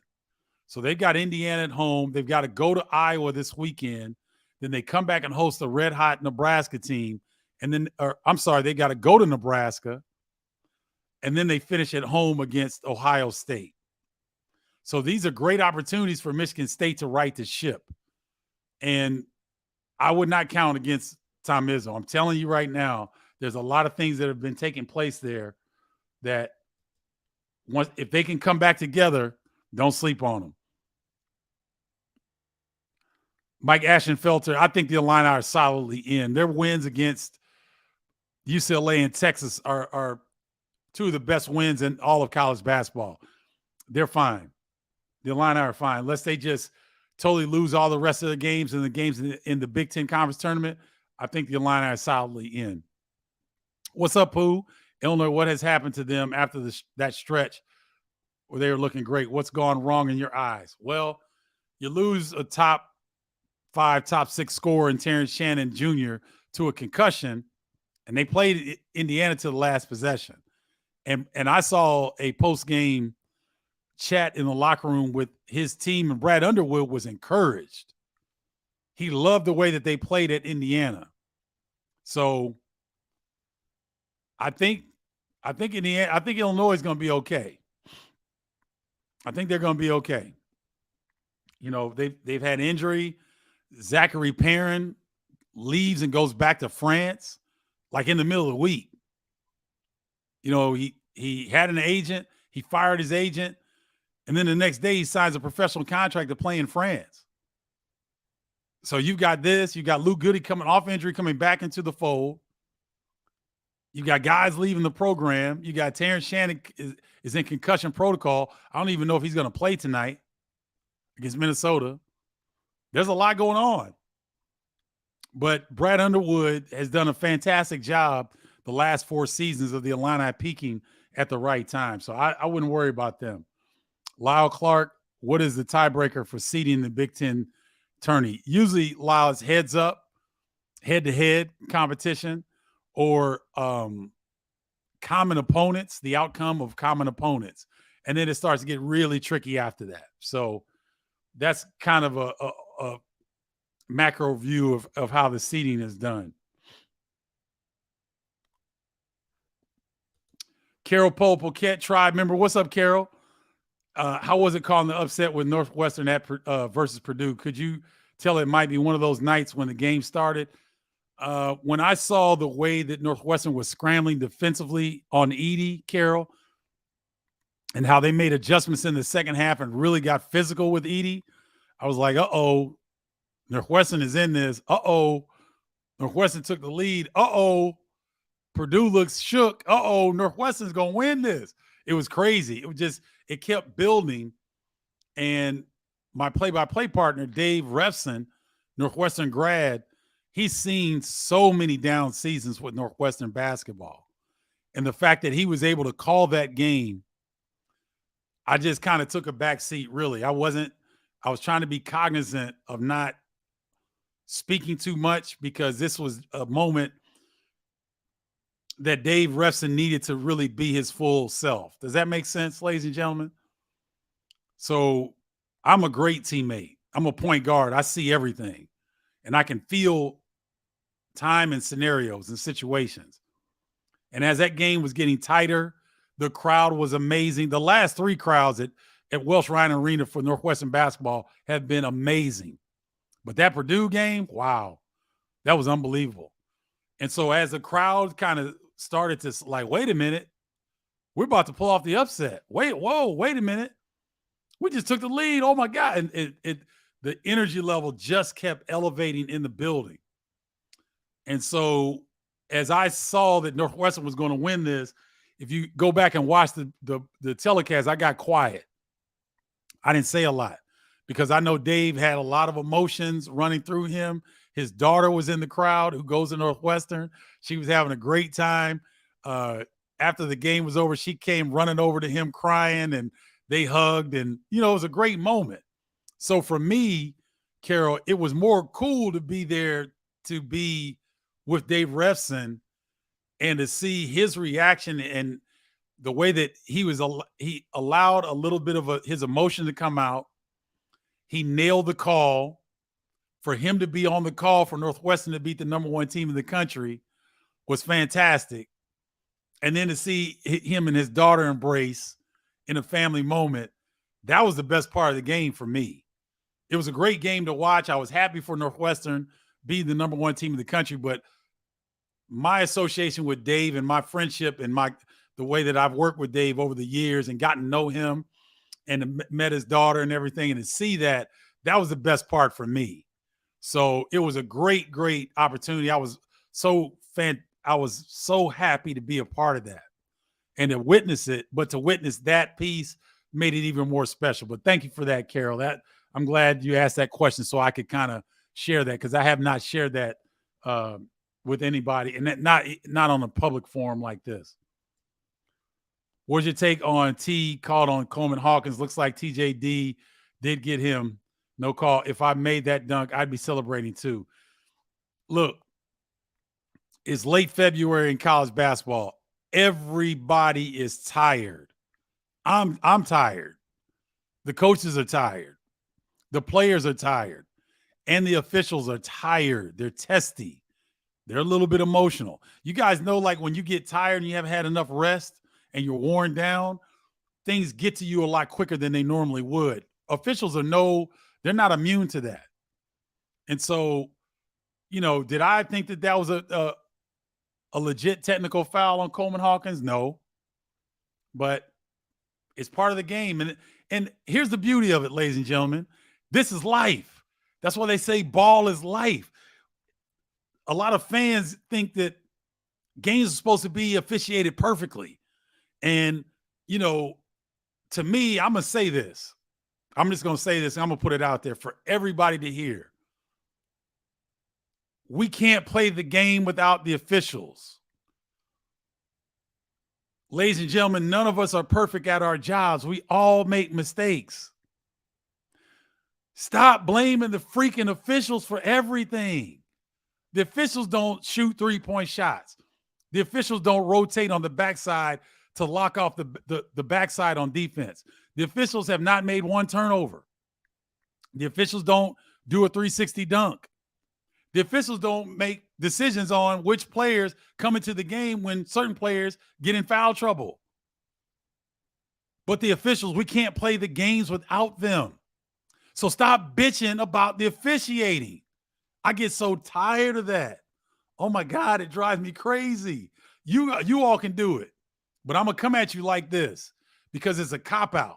[SPEAKER 1] So they've got Indiana at home. They've got to go to Iowa this weekend. Then they come back and host a red-hot Nebraska team. And then, they got to go to Nebraska. And then they finish at home against Ohio State. So these are great opportunities for Michigan State to right the ship. And I would not count against Tom Izzo. I'm telling you right now, there's a lot of things that have been taking place there that if they can come back together, don't sleep on them. Mike Ashenfelter, I think the Illini are solidly in. Their wins against UCLA and Texas are two of the best wins in all of college basketball. They're fine. The Illini are fine. Unless they just totally lose all the rest of the games and the games in the Big Ten Conference Tournament, I think the Illini are solidly in. What's up, Pooh? Illinois, what has happened to them after that stretch where they were looking great? What's gone wrong in your eyes? Well, you lose a top 5, top 6 scorer in Terrence Shannon Jr. to a concussion, and they played Indiana to the last possession. And I saw a post-game chat in the locker room with his team, and Brad Underwood was encouraged. He loved the way that they played at Indiana. So I think Illinois is going to be okay. I think they're going to be okay. You know, they've had injury. Zachary Perrin leaves and goes back to France, like in the middle of the week. You know, he had an agent. He fired his agent. And then the next day he signs a professional contract to play in France. So you've got this. You got Luke Goody coming off injury, coming back into the fold. You got guys leaving the program. You got Terrence Shannon is in concussion protocol. I don't even know if he's going to play tonight against Minnesota. There's a lot going on. But Brad Underwood has done a fantastic job the last 4 seasons of the Illini peaking at the right time. So I wouldn't worry about them. Lyle Clark, what is the tiebreaker for seeding the Big Ten tourney? Usually Lyle's heads up, head-to-head competition, or common opponents, the outcome of common opponents. And then it starts to get really tricky after that. So that's kind of a macro view of how the seeding is done. Carol Poquet Tribe member. What's up, Carol? How was it calling the upset with Northwestern versus Purdue? Could you tell it might be one of those nights when the game started? When I saw the way that Northwestern was scrambling defensively on Edey, Carol, and how they made adjustments in the second half and really got physical with Edey, I was like, uh-oh, Northwestern is in this. Uh-oh, Northwestern took the lead. Uh-oh, Purdue looks shook. Uh-oh, Northwestern's going to win this. It was crazy. It kept building. And my play-by-play partner, Dave Refson, Northwestern grad, he's seen so many down seasons with Northwestern basketball. And the fact that he was able to call that game, I just kind of took a back seat, really. I was trying to be cognizant of not speaking too much because this was a moment that Dave Refson needed to really be his full self. Does that make sense, ladies and gentlemen? So I'm a great teammate. I'm a point guard. I see everything. And I can feel time and scenarios and situations. And as that game was getting tighter, the crowd was amazing. The last 3 crowds at Welsh Ryan Arena for Northwestern basketball have been amazing. But that Purdue game, wow, that was unbelievable. And so as the crowd kind of started to like, wait a minute, we're about to pull off the upset. Wait a minute. We just took the lead. Oh, my God. And the energy level just kept elevating in the building. And so as I saw that Northwestern was going to win this, if you go back and watch the telecast, I got quiet. I didn't say a lot because I know Dave had a lot of emotions running through him. His daughter was in the crowd who goes to Northwestern. She was having a great time. After the game was over, she came running over to him crying, and they hugged, and, it was a great moment. So for me, Carol, it was more cool to be there, to be with Dave Refson, and to see his reaction and the way that he allowed a little bit of his emotion to come out. He nailed the call. For him to be on the call for Northwestern to beat the number one team in the country was fantastic. And then to see him and his daughter embrace in a family moment, that was the best part of the game for me. It was a great game to watch. I was happy for Northwestern being the number one team in the country, but my association with Dave and my friendship and the way that I've worked with Dave over the years and gotten to know him and met his daughter and everything, and to see that was the best part for me. So it was a great, great opportunity. I was so happy to be a part of that and to witness it, but to witness that piece made it even more special. But thank you for that, Carol. I'm glad you asked that question so I could kind of share that, because I have not shared that with anybody, and that not on a public forum like this. What's your take on T called on Coleman Hawkins? Looks like TJD did get him. No call. If I made that dunk, I'd be celebrating too. Look, it's late February in college basketball. Everybody is tired. I'm tired. The coaches are tired. The players are tired. And the officials are tired. They're testy. They're a little bit emotional. You guys know, like, when you get tired and you haven't had enough rest and you're worn down, things get to you a lot quicker than they normally would. Officials they're not immune to that. And so, did I think that was a legit technical foul on Coleman Hawkins? No. But it's part of the game. And here's the beauty of it, ladies and gentlemen. This is life. That's why they say ball is life. A lot of fans think that games are supposed to be officiated perfectly. And, to me, I'm going to say this. I'm just going to say this, and I'm going to put it out there for everybody to hear. We can't play the game without the officials. Ladies and gentlemen, none of us are perfect at our jobs. We all make mistakes. Stop blaming the freaking officials for everything. The officials don't shoot three-point shots. The officials don't rotate on the backside to lock off the backside on defense. The officials have not made one turnover. The officials don't do a 360 dunk. The officials don't make decisions on which players come into the game when certain players get in foul trouble. But the officials, we can't play the games without them. So stop bitching about the officiating. I get so tired of that. Oh my God, it drives me crazy. You all can do it, but I'm going to come at you like this because it's a cop-out.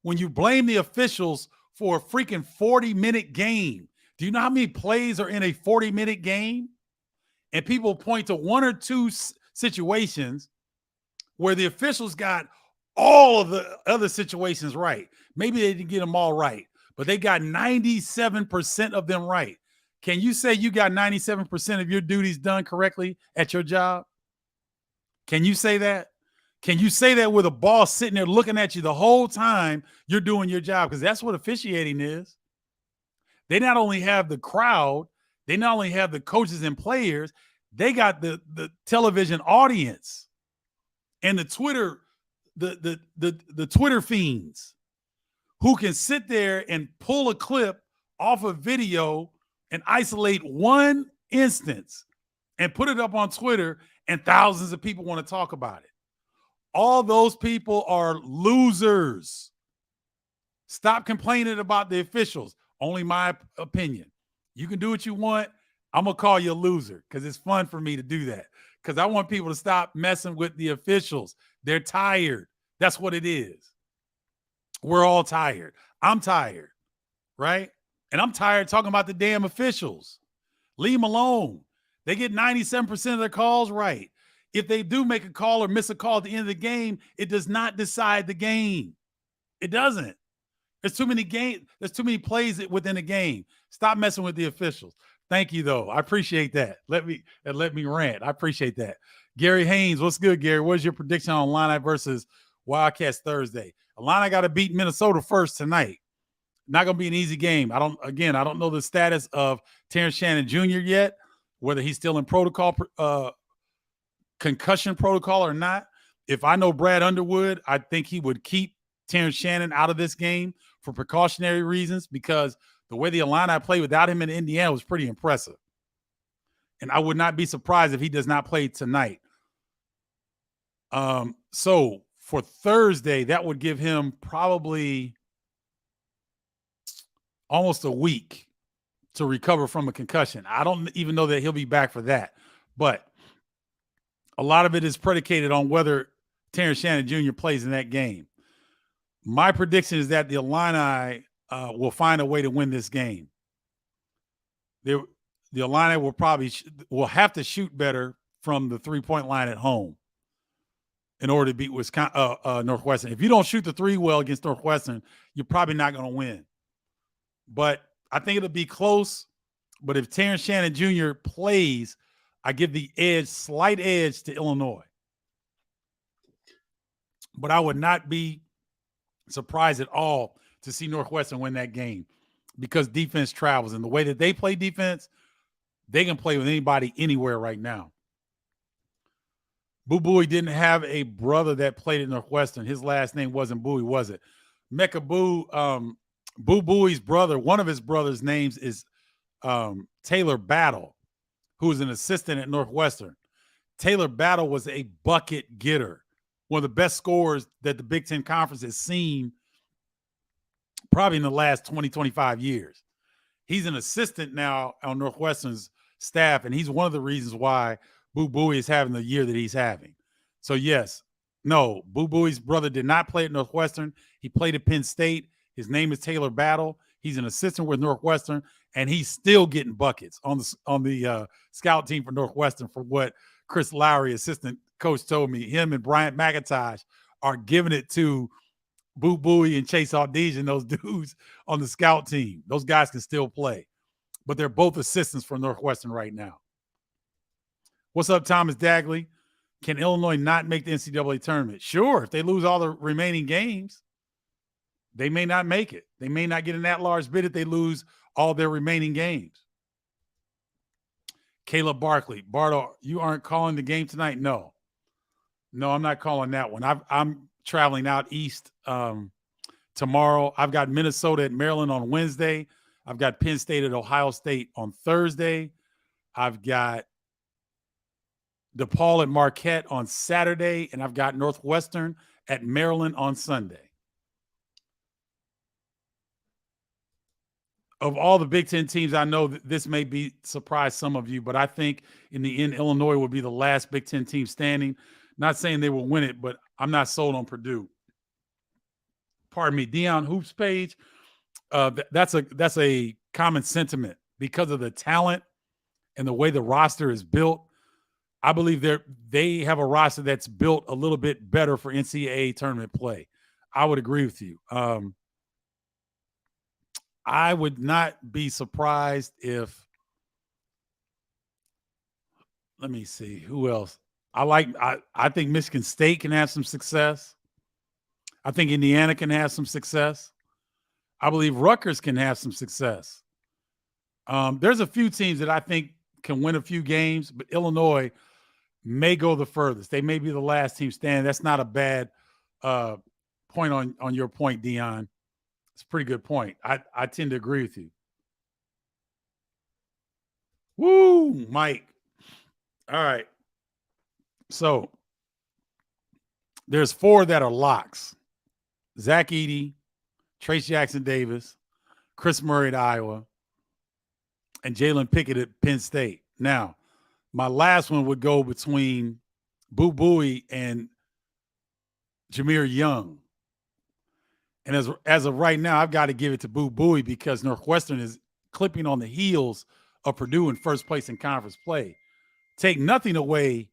[SPEAKER 1] When you blame the officials for a freaking 40-minute game, do you know how many plays are in a 40-minute game? And people point to one or two situations where the officials got all of the other situations right. Maybe they didn't get them all right, but they got 97% of them right. Can you say you got 97% of your duties done correctly at your job? Can you say that? Can you say that with a boss sitting there looking at you the whole time you're doing your job? Because that's what officiating is. They not only have the crowd, they not only have the coaches and players, they got the television audience and the Twitter, the Twitter fiends who can sit there and pull a clip off a video and isolate one instance and put it up on Twitter, and thousands of people want to talk about it. All those people are losers. Stop complaining about the officials. Only my opinion. You can do what you want. I'm going to call you a loser because it's fun for me to do that, because I want people to stop messing with the officials. They're tired. That's what it is. We're all tired. I'm tired, right? And I'm tired talking about the damn officials. Leave them alone. They get 97% of their calls right. if they do make a call or miss a call at the end of the game, it does not decide the game. It doesn't. There's too many games. There's too many plays within a game. Stop messing with the officials. Thank you, though. I appreciate that. Let me rant. I appreciate that. Gary Haynes, what's good, Gary? What's your prediction on Illini versus Wildcats Thursday? Illini got to beat Minnesota first tonight. Not going to be an easy game. I don't know the status of Terrence Shannon Jr. yet, whether he's still in protocol, concussion protocol or not. If I know Brad Underwood, I think he would keep Terrence Shannon out of this game for precautionary reasons, because the way the Illini played without him in Indiana was pretty impressive. And I would not be surprised if he does not play tonight. So for Thursday, that would give him probably almost a week to recover from a concussion. I don't even know that he'll be back for that. But a lot of it is predicated on whether Terrence Shannon Jr. plays in that game. My prediction is that the Illini will find a way to win this game. The Illini will have to shoot better from the three-point line at home in order to beat Northwestern. If you don't shoot the three well against Northwestern, you're probably not going to win. But I think it'll be close. But if Terrence Shannon Jr. plays, I give the slight edge to Illinois. But I would not be surprised at all to see Northwestern win that game, because defense travels. And the way that they play defense, they can play with anybody anywhere right now. Boo Buie didn't have a brother that played at Northwestern. His last name wasn't Buie, was it? Mecca Boo, Boo Buie's brother, one of his brother's names is Taylor Battle, who is an assistant at Northwestern. Taylor Battle was a bucket getter, one of the best scorers that the Big Ten Conference has seen probably in the last 20, 25 years. He's an assistant now on Northwestern's staff, and he's one of the reasons why Boo Buie is having the year that he's having. So, yes, no, Boo Buie's brother did not play at Northwestern. He played at Penn State. His name is Taylor Battle. He's an assistant with Northwestern, and he's still getting buckets on the scout team for Northwestern, for what Chris Lowry, assistant coach, told me. Him and Bryant McIntosh are giving it to Boo Buie and Chase Audesion, those dudes on the scout team. Those guys can still play, but they're both assistants for Northwestern right now. What's up, Thomas Dagley? Can Illinois not make the NCAA tournament? Sure, if they lose all the remaining games, they may not make it. They may not get an at-large bid if they lose all their remaining games. Caleb Barkley. Bardo, you aren't calling the game tonight? No, I'm not calling that one. I'm traveling out east tomorrow. I've got Minnesota at Maryland on Wednesday. I've got Penn State at Ohio State on Thursday. I've got DePaul at Marquette on Saturday, and I've got Northwestern at Maryland on Sunday. Of all the Big Ten teams, I know that this may surprise some of you, but I think in the end, Illinois will be the last Big Ten team standing. Not saying they will win it, but I'm not sold on Purdue. Pardon me, Dion Hoops page. That's a common sentiment because of the talent and the way the roster is built. I believe they have a roster that's built a little bit better for NCAA tournament play. I would agree with you. I would not be surprised if, let me see, who else? I think Michigan State can have some success. I think Indiana can have some success. I believe Rutgers can have some success. There's a few teams that I think can win a few games, but Illinois may go the furthest. They may be the last team standing. That's not a bad point on your point, Dion. It's a pretty good point. I tend to agree with you. Woo, Mike. All right. So there's 4 that are locks. Zach Edey, Trace Jackson Davis, Chris Murray at Iowa, and Jalen Pickett at Penn State. Now, my last one would go between Boo Buie and Jameer Young. And as of right now, I've got to give it to Boo Buie because Northwestern is clipping on the heels of Purdue in first place in conference play. Take nothing away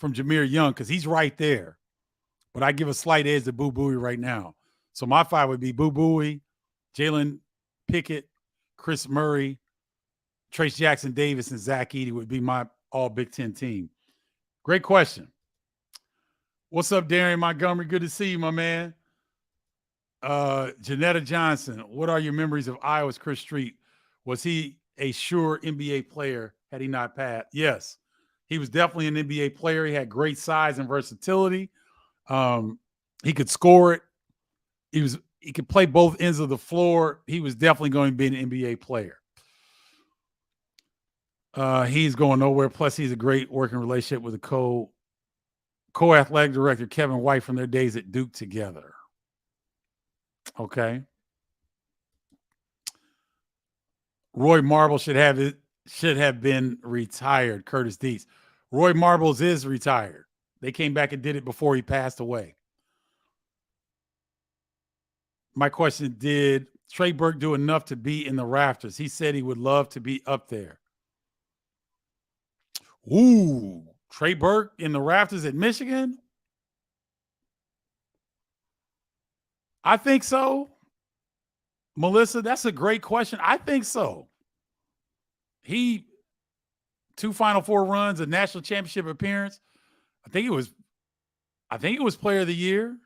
[SPEAKER 1] from Jameer Young because he's right there. But I give a slight edge to Boo Buie right now. So my 5 would be Boo Buie, Jalen Pickett, Chris Murray, Trace Jackson Davis, and Zach Edey would be my all Big Ten team. Great question. What's up, Darian Montgomery? Good to see you, my man. Janetta Johnson, what are your memories of Iowa's Chris Street? Was he a sure NBA player had he not passed? Yes, he was definitely an NBA player. He had great size and versatility. He could score it. He could play both ends of the floor. He was definitely going to be an NBA player. He's going nowhere. Plus, he's a great working relationship with the co-athletic director, Kevin White, from their days at Duke together. Okay. Roy Marbles should have been retired, Curtis Dietz. Roy Marbles is retired. They came back and did it before he passed away. My question, did Trey Burke do enough to be in the rafters? He said he would love to be up there. Ooh, Trey Burke in the rafters at Michigan? I think so. Melissa, that's a great question. I think so. He 2 Final Four runs, a national championship appearance. I think it was player of the year.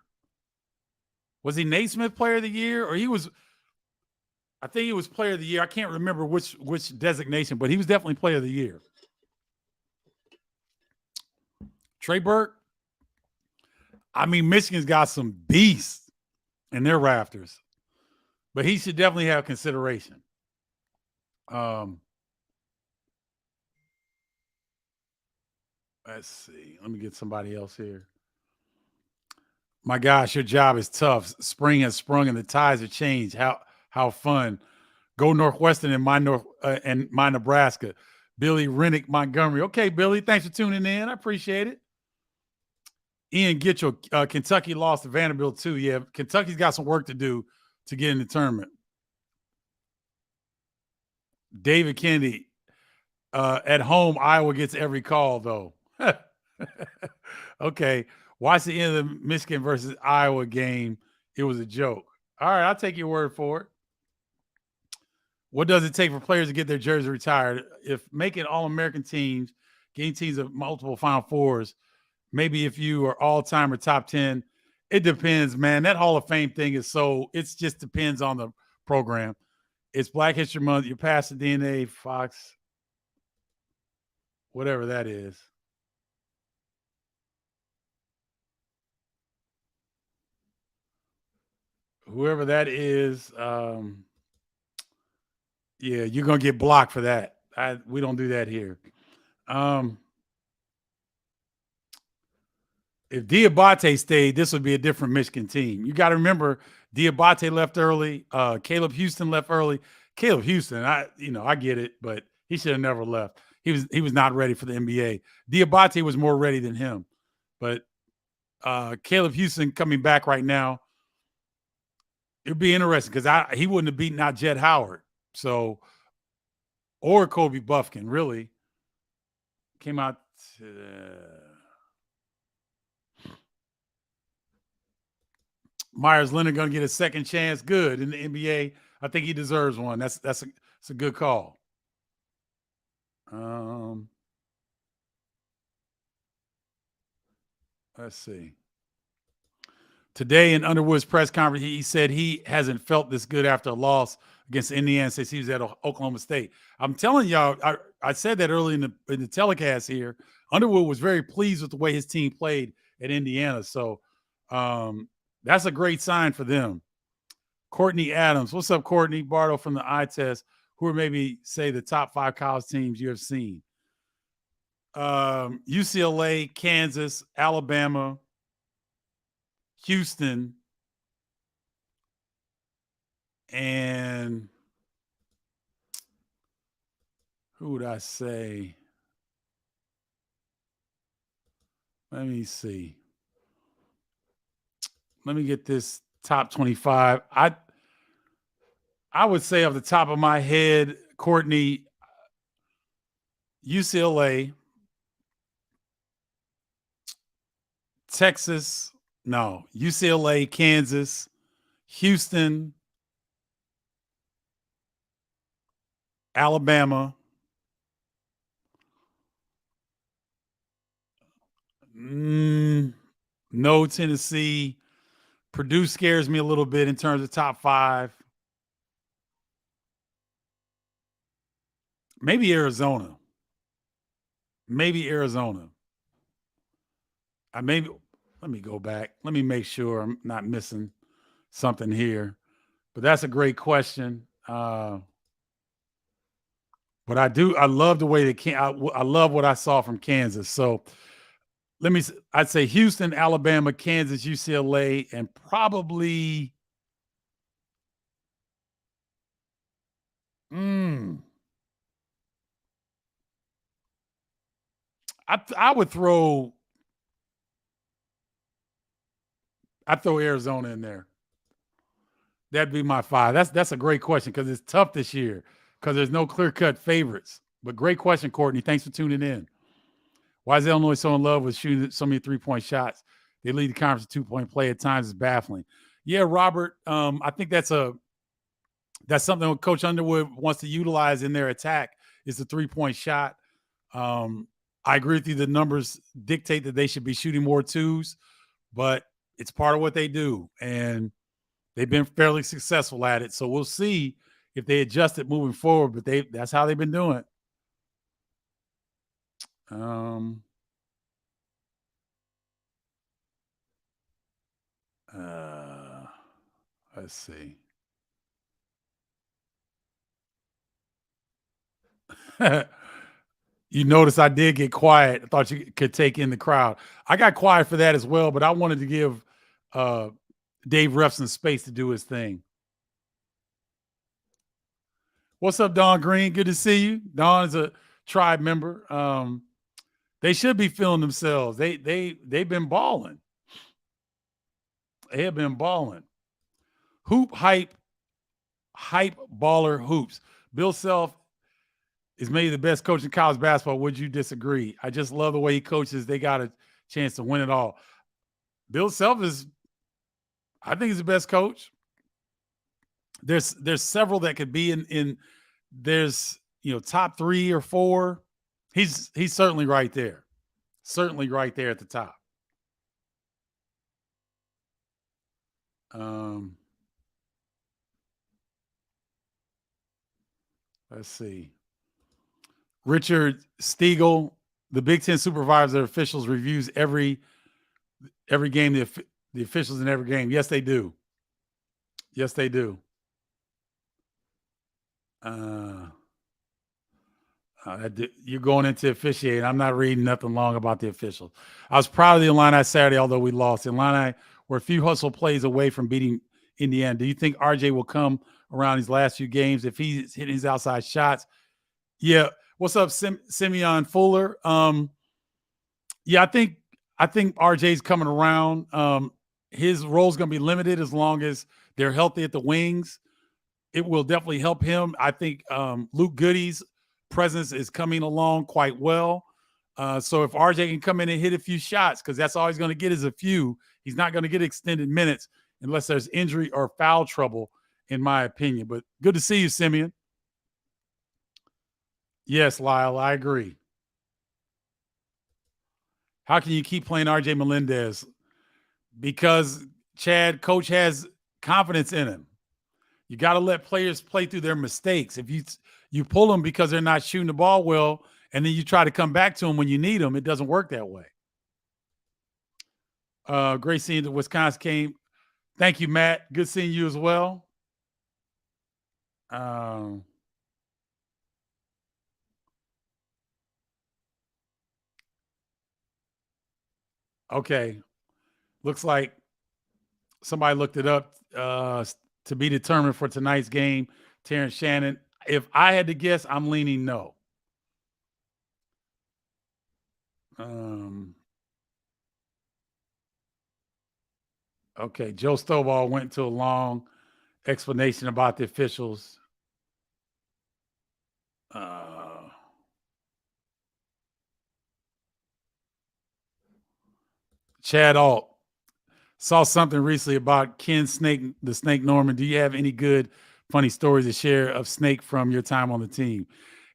[SPEAKER 1] Was he Naismith player of the year? Or I think he was player of the year. I can't remember which designation, but he was definitely player of the year. Trey Burke, I mean, Michigan's got some beasts in their rafters, but he should definitely have consideration. Let's see. Let me get somebody else here. My gosh, your job is tough. Spring has sprung and the tides have changed. How fun. Go Northwestern and my Nebraska. Billy Rennick Montgomery. Okay, Billy, thanks for tuning in. I appreciate it. Ian Gitchell, Kentucky lost to Vanderbilt too. Yeah, Kentucky's got some work to do to get in the tournament. David Kennedy, at home, Iowa gets every call though. Okay, watch the end of the Michigan versus Iowa game. It was a joke. All right, I'll take your word for it. What does it take for players to get their jersey retired? If making All-American teams, getting teams of multiple Final Fours, maybe if you are all-time or top 10, it depends, man. That Hall of Fame thing is it just depends on the program. It's Black History Month. You're past the DNA, Fox, whatever that is. Whoever that is, yeah, you're going to get blocked for that. We don't do that here. If Diabate stayed, this would be a different Michigan team. You got to remember, Diabate left early. Caleb Houston left early. Caleb Houston, I get it, but he should have never left. He was not ready for the NBA. Diabate was more ready than him. But Caleb Houston coming back right now, it'd be interesting because he wouldn't have beaten out Jett Howard. So, or Kobe Buffkin, really. Came out Myers Leonard going to get a second chance. Good in the NBA. I think he deserves one. That's a good call. Let's see. Today in Underwood's press conference, he said he hasn't felt this good after a loss against Indiana since he was at Oklahoma State. I'm telling y'all, I said that early in the telecast here. Underwood was very pleased with the way his team played at Indiana. So that's a great sign for them. Courtney Adams. What's up, Courtney? Bardo from the eye test. Who are maybe, say, the top 5 college teams you have seen? UCLA, Kansas, Alabama, Houston, and who would I say? Let me see. Let me get this top 25. I would say off the top of my head, Courtney, UCLA, Texas, no, UCLA, Kansas, Houston, Alabama, no Tennessee. Purdue scares me a little bit in terms of top 5. Maybe Arizona. Maybe Arizona. Let me go back. Let me make sure I'm not missing something here. But that's a great question. But I love the way I love what I saw from Kansas. So I'd say Houston, Alabama, Kansas, UCLA, and probably I would I'd throw Arizona in there. That'd be my 5. That's a great question because it's tough this year because there's no clear-cut favorites. But great question, Courtney. Thanks for tuning in. Why is Illinois so in love with shooting so many three-point shots? They lead the conference in 2-point play at times. Is baffling. Yeah, Robert. I think that's something that Coach Underwood wants to utilize in their attack is the 3-point shot. I agree with you. The numbers dictate that they should be shooting more twos, but it's part of what they do, and they've been fairly successful at it. So we'll see if they adjust it moving forward, but that's how they've been doing it. Let's see. You notice I did get quiet. I thought you could take in the crowd. I got quiet for that as well, but I wanted to give Dave Refson space to do his thing. What's up, Don Green? Good to see you. Don is a tribe member. They should be feeling themselves. They've been balling. They have been balling. Hoop hype baller hoops. Bill Self is maybe the best coach in college basketball. Would you disagree? I just love the way he coaches. They got a chance to win it all. Bill Self I think he's the best coach. There's several that could be in there's top 3 or 4. He's certainly right there. Certainly right there at the top. Let's see. Richard Stiegel, the Big Ten supervisor officials reviews every game, the officials in every game. Yes, they do. Yes, they do. You're going into officiating. I'm not reading nothing long about the officials. I was proud of the Illini Saturday, although we lost. The Illini were a few hustle plays away from beating Indiana. Do you think RJ will come around these last few games if he's hitting his outside shots? Yeah. What's up, Simeon Fuller? Yeah, I think RJ's coming around. His role's going to be limited as long as they're healthy at the wings. It will definitely help him. I think Luke Goody's presence is coming along quite well. So if RJ can come in and hit a few shots, because that's all he's going to get is a few, he's not going to get extended minutes unless there's injury or foul trouble, in my opinion. But good to see you, Simeon. Yes, Lyle, I agree. How can you keep playing RJ Melendez? Because Coach has confidence in him. You got to let players play through their mistakes. If you pull them because they're not shooting the ball well, and then you try to come back to them when you need them, it doesn't work that way. Great seeing the Wisconsin came. Thank you, Matt. Good seeing you as well. Okay. Looks like somebody looked it up to be determined for tonight's game. Terrence Shannon. If I had to guess, I'm leaning no. Okay. Joe Stovall went into a long explanation about the officials. Chad Alt. Saw something recently about Ken Snake, the Snake Norman. Do you have any good, funny stories to share of Snake from your time on the team?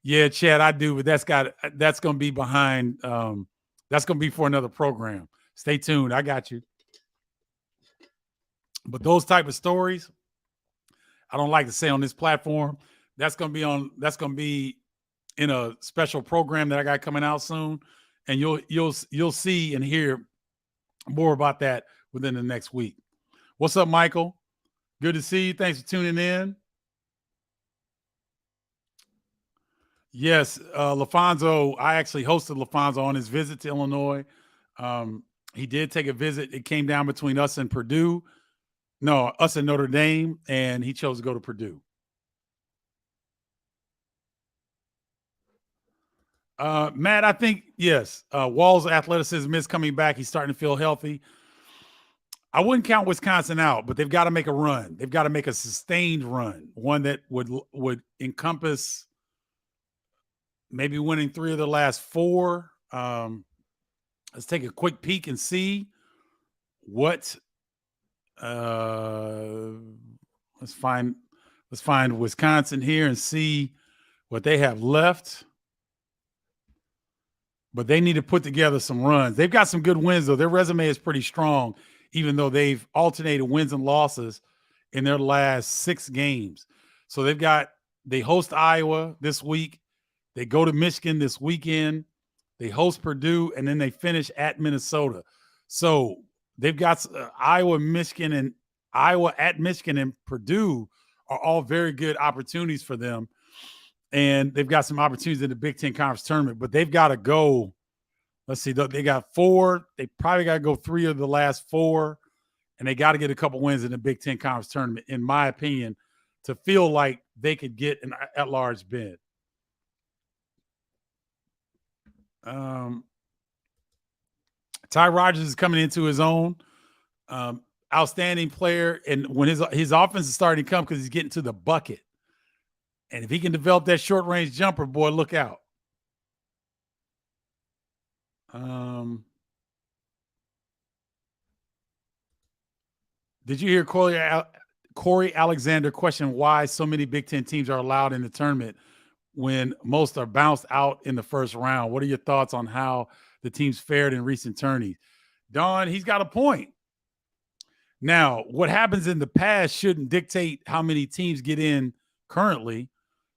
[SPEAKER 1] Yeah, Chad, I do, but that's going to be behind. That's going to be for another program. Stay tuned. I got you. But those type of stories, I don't like to say on this platform. That's going to be in a special program that I got coming out soon, and you'll see and hear more about that within the next week. What's up, Michael? Good to see you. Thanks for tuning in. Yes, LaFonso, I actually hosted LaFonso on his visit to Illinois. He did take a visit. It came down between us and Purdue. No, us and Notre Dame, and he chose to go to Purdue. Matt, I think, yes, Wall's athleticism is coming back. He's starting to feel healthy. I wouldn't count Wisconsin out, but they've got to make a run. They've got to make a sustained run, one that would encompass maybe winning 3 of the last 4. Let's take a quick peek and see what. Let's find Wisconsin here and see what they have left. But they need to put together some runs. They've got some good wins, though. Their resume is pretty strong, even though they've alternated wins and losses in their last 6 games. So they host Iowa this week. They go to Michigan this weekend. They host Purdue, and then they finish at Minnesota. So they've got Iowa at Michigan, and Purdue are all very good opportunities for them. And they've got some opportunities in the Big Ten Conference Tournament, but they've got to go. Let's see, they got 4. They probably got to go 3 of the last 4, and they got to get a couple wins in the Big Ten Conference Tournament, in my opinion, to feel like they could get an at-large bid. Ty Rogers is coming into his own. Outstanding player, and when his offense is starting to come because he's getting to the bucket. And if he can develop that short-range jumper, boy, look out. Did you hear Corey Alexander question why so many Big Ten teams are allowed in the tournament when most are bounced out in the first round? What are your thoughts on how the teams fared in recent tourneys? Don, he's got a point. Now, what happens in the past shouldn't dictate how many teams get in currently.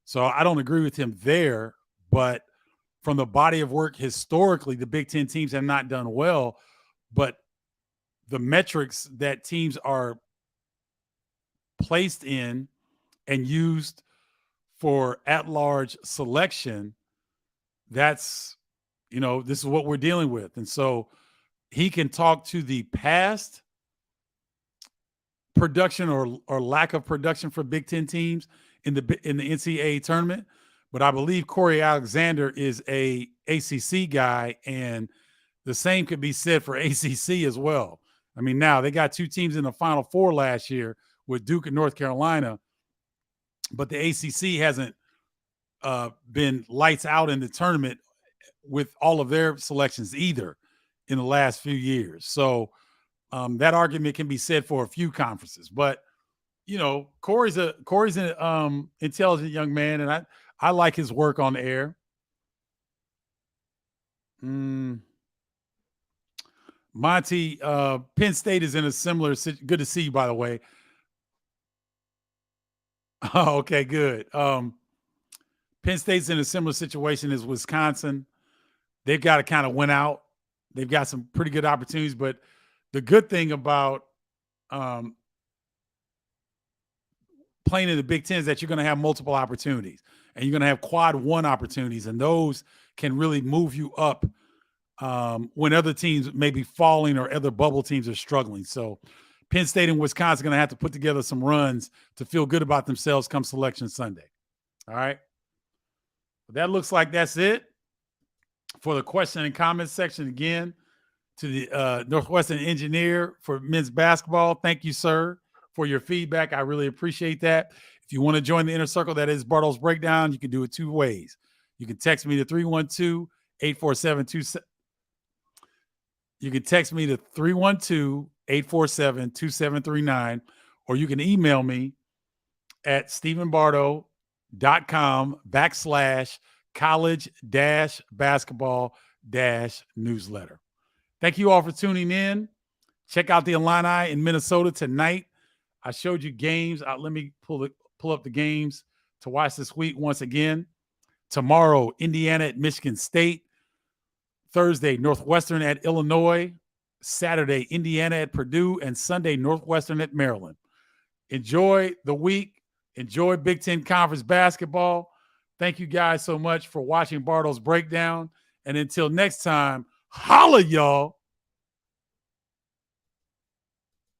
[SPEAKER 1] So I don't agree with him there, but from the body of work historically, the Big Ten teams have not done well, but the metrics that teams are placed in and used for at-large selection, that's, this is what we're dealing with. And so he can talk to the past production or lack of production for Big Ten teams in the NCAA tournament, but I believe Corey Alexander is a ACC guy, and the same could be said for ACC as well. I mean, now they got 2 teams in the Final Four last year with Duke and North Carolina, but the ACC hasn't been lights out in the tournament with all of their selections either in the last few years. So that argument can be said for a few conferences, but Corey's an intelligent young man, and I like his work on the air. Monty, Penn State is in a similar. Good to see you, by the way. Oh, okay, good. Penn State's in a similar situation as Wisconsin. They've got to kind of win out. They've got some pretty good opportunities, but the good thing about playing in the Big Ten is that you're going to have multiple opportunities, and you're going to have quad 1 opportunities, and those can really move you up when other teams may be falling or other bubble teams are struggling. So Penn State and Wisconsin are going to have to put together some runs to feel good about themselves come Selection Sunday. All right. But that looks like that's it for the question and comment section. Again, to the Northwestern engineer for men's basketball, thank you, sir, for your feedback. I really appreciate that. If you want to join the inner circle, that is Bardo's Breakdown, you can do it 2 ways. You can text me to 312-847-27. You can text me to 312-847-2739, or you can email me at stephenbardo.com/college-basketball-newsletter. Thank you all for tuning in. Check out the Illini in Minnesota tonight. I showed you games. Let me pull up the games to watch this week once again. Tomorrow, Indiana at Michigan State. Thursday, Northwestern at Illinois. Saturday, Indiana at Purdue. And Sunday, Northwestern at Maryland. Enjoy the week. Enjoy Big Ten Conference basketball. Thank you guys so much for watching Bardo's Breakdown. And until next time, holla, y'all.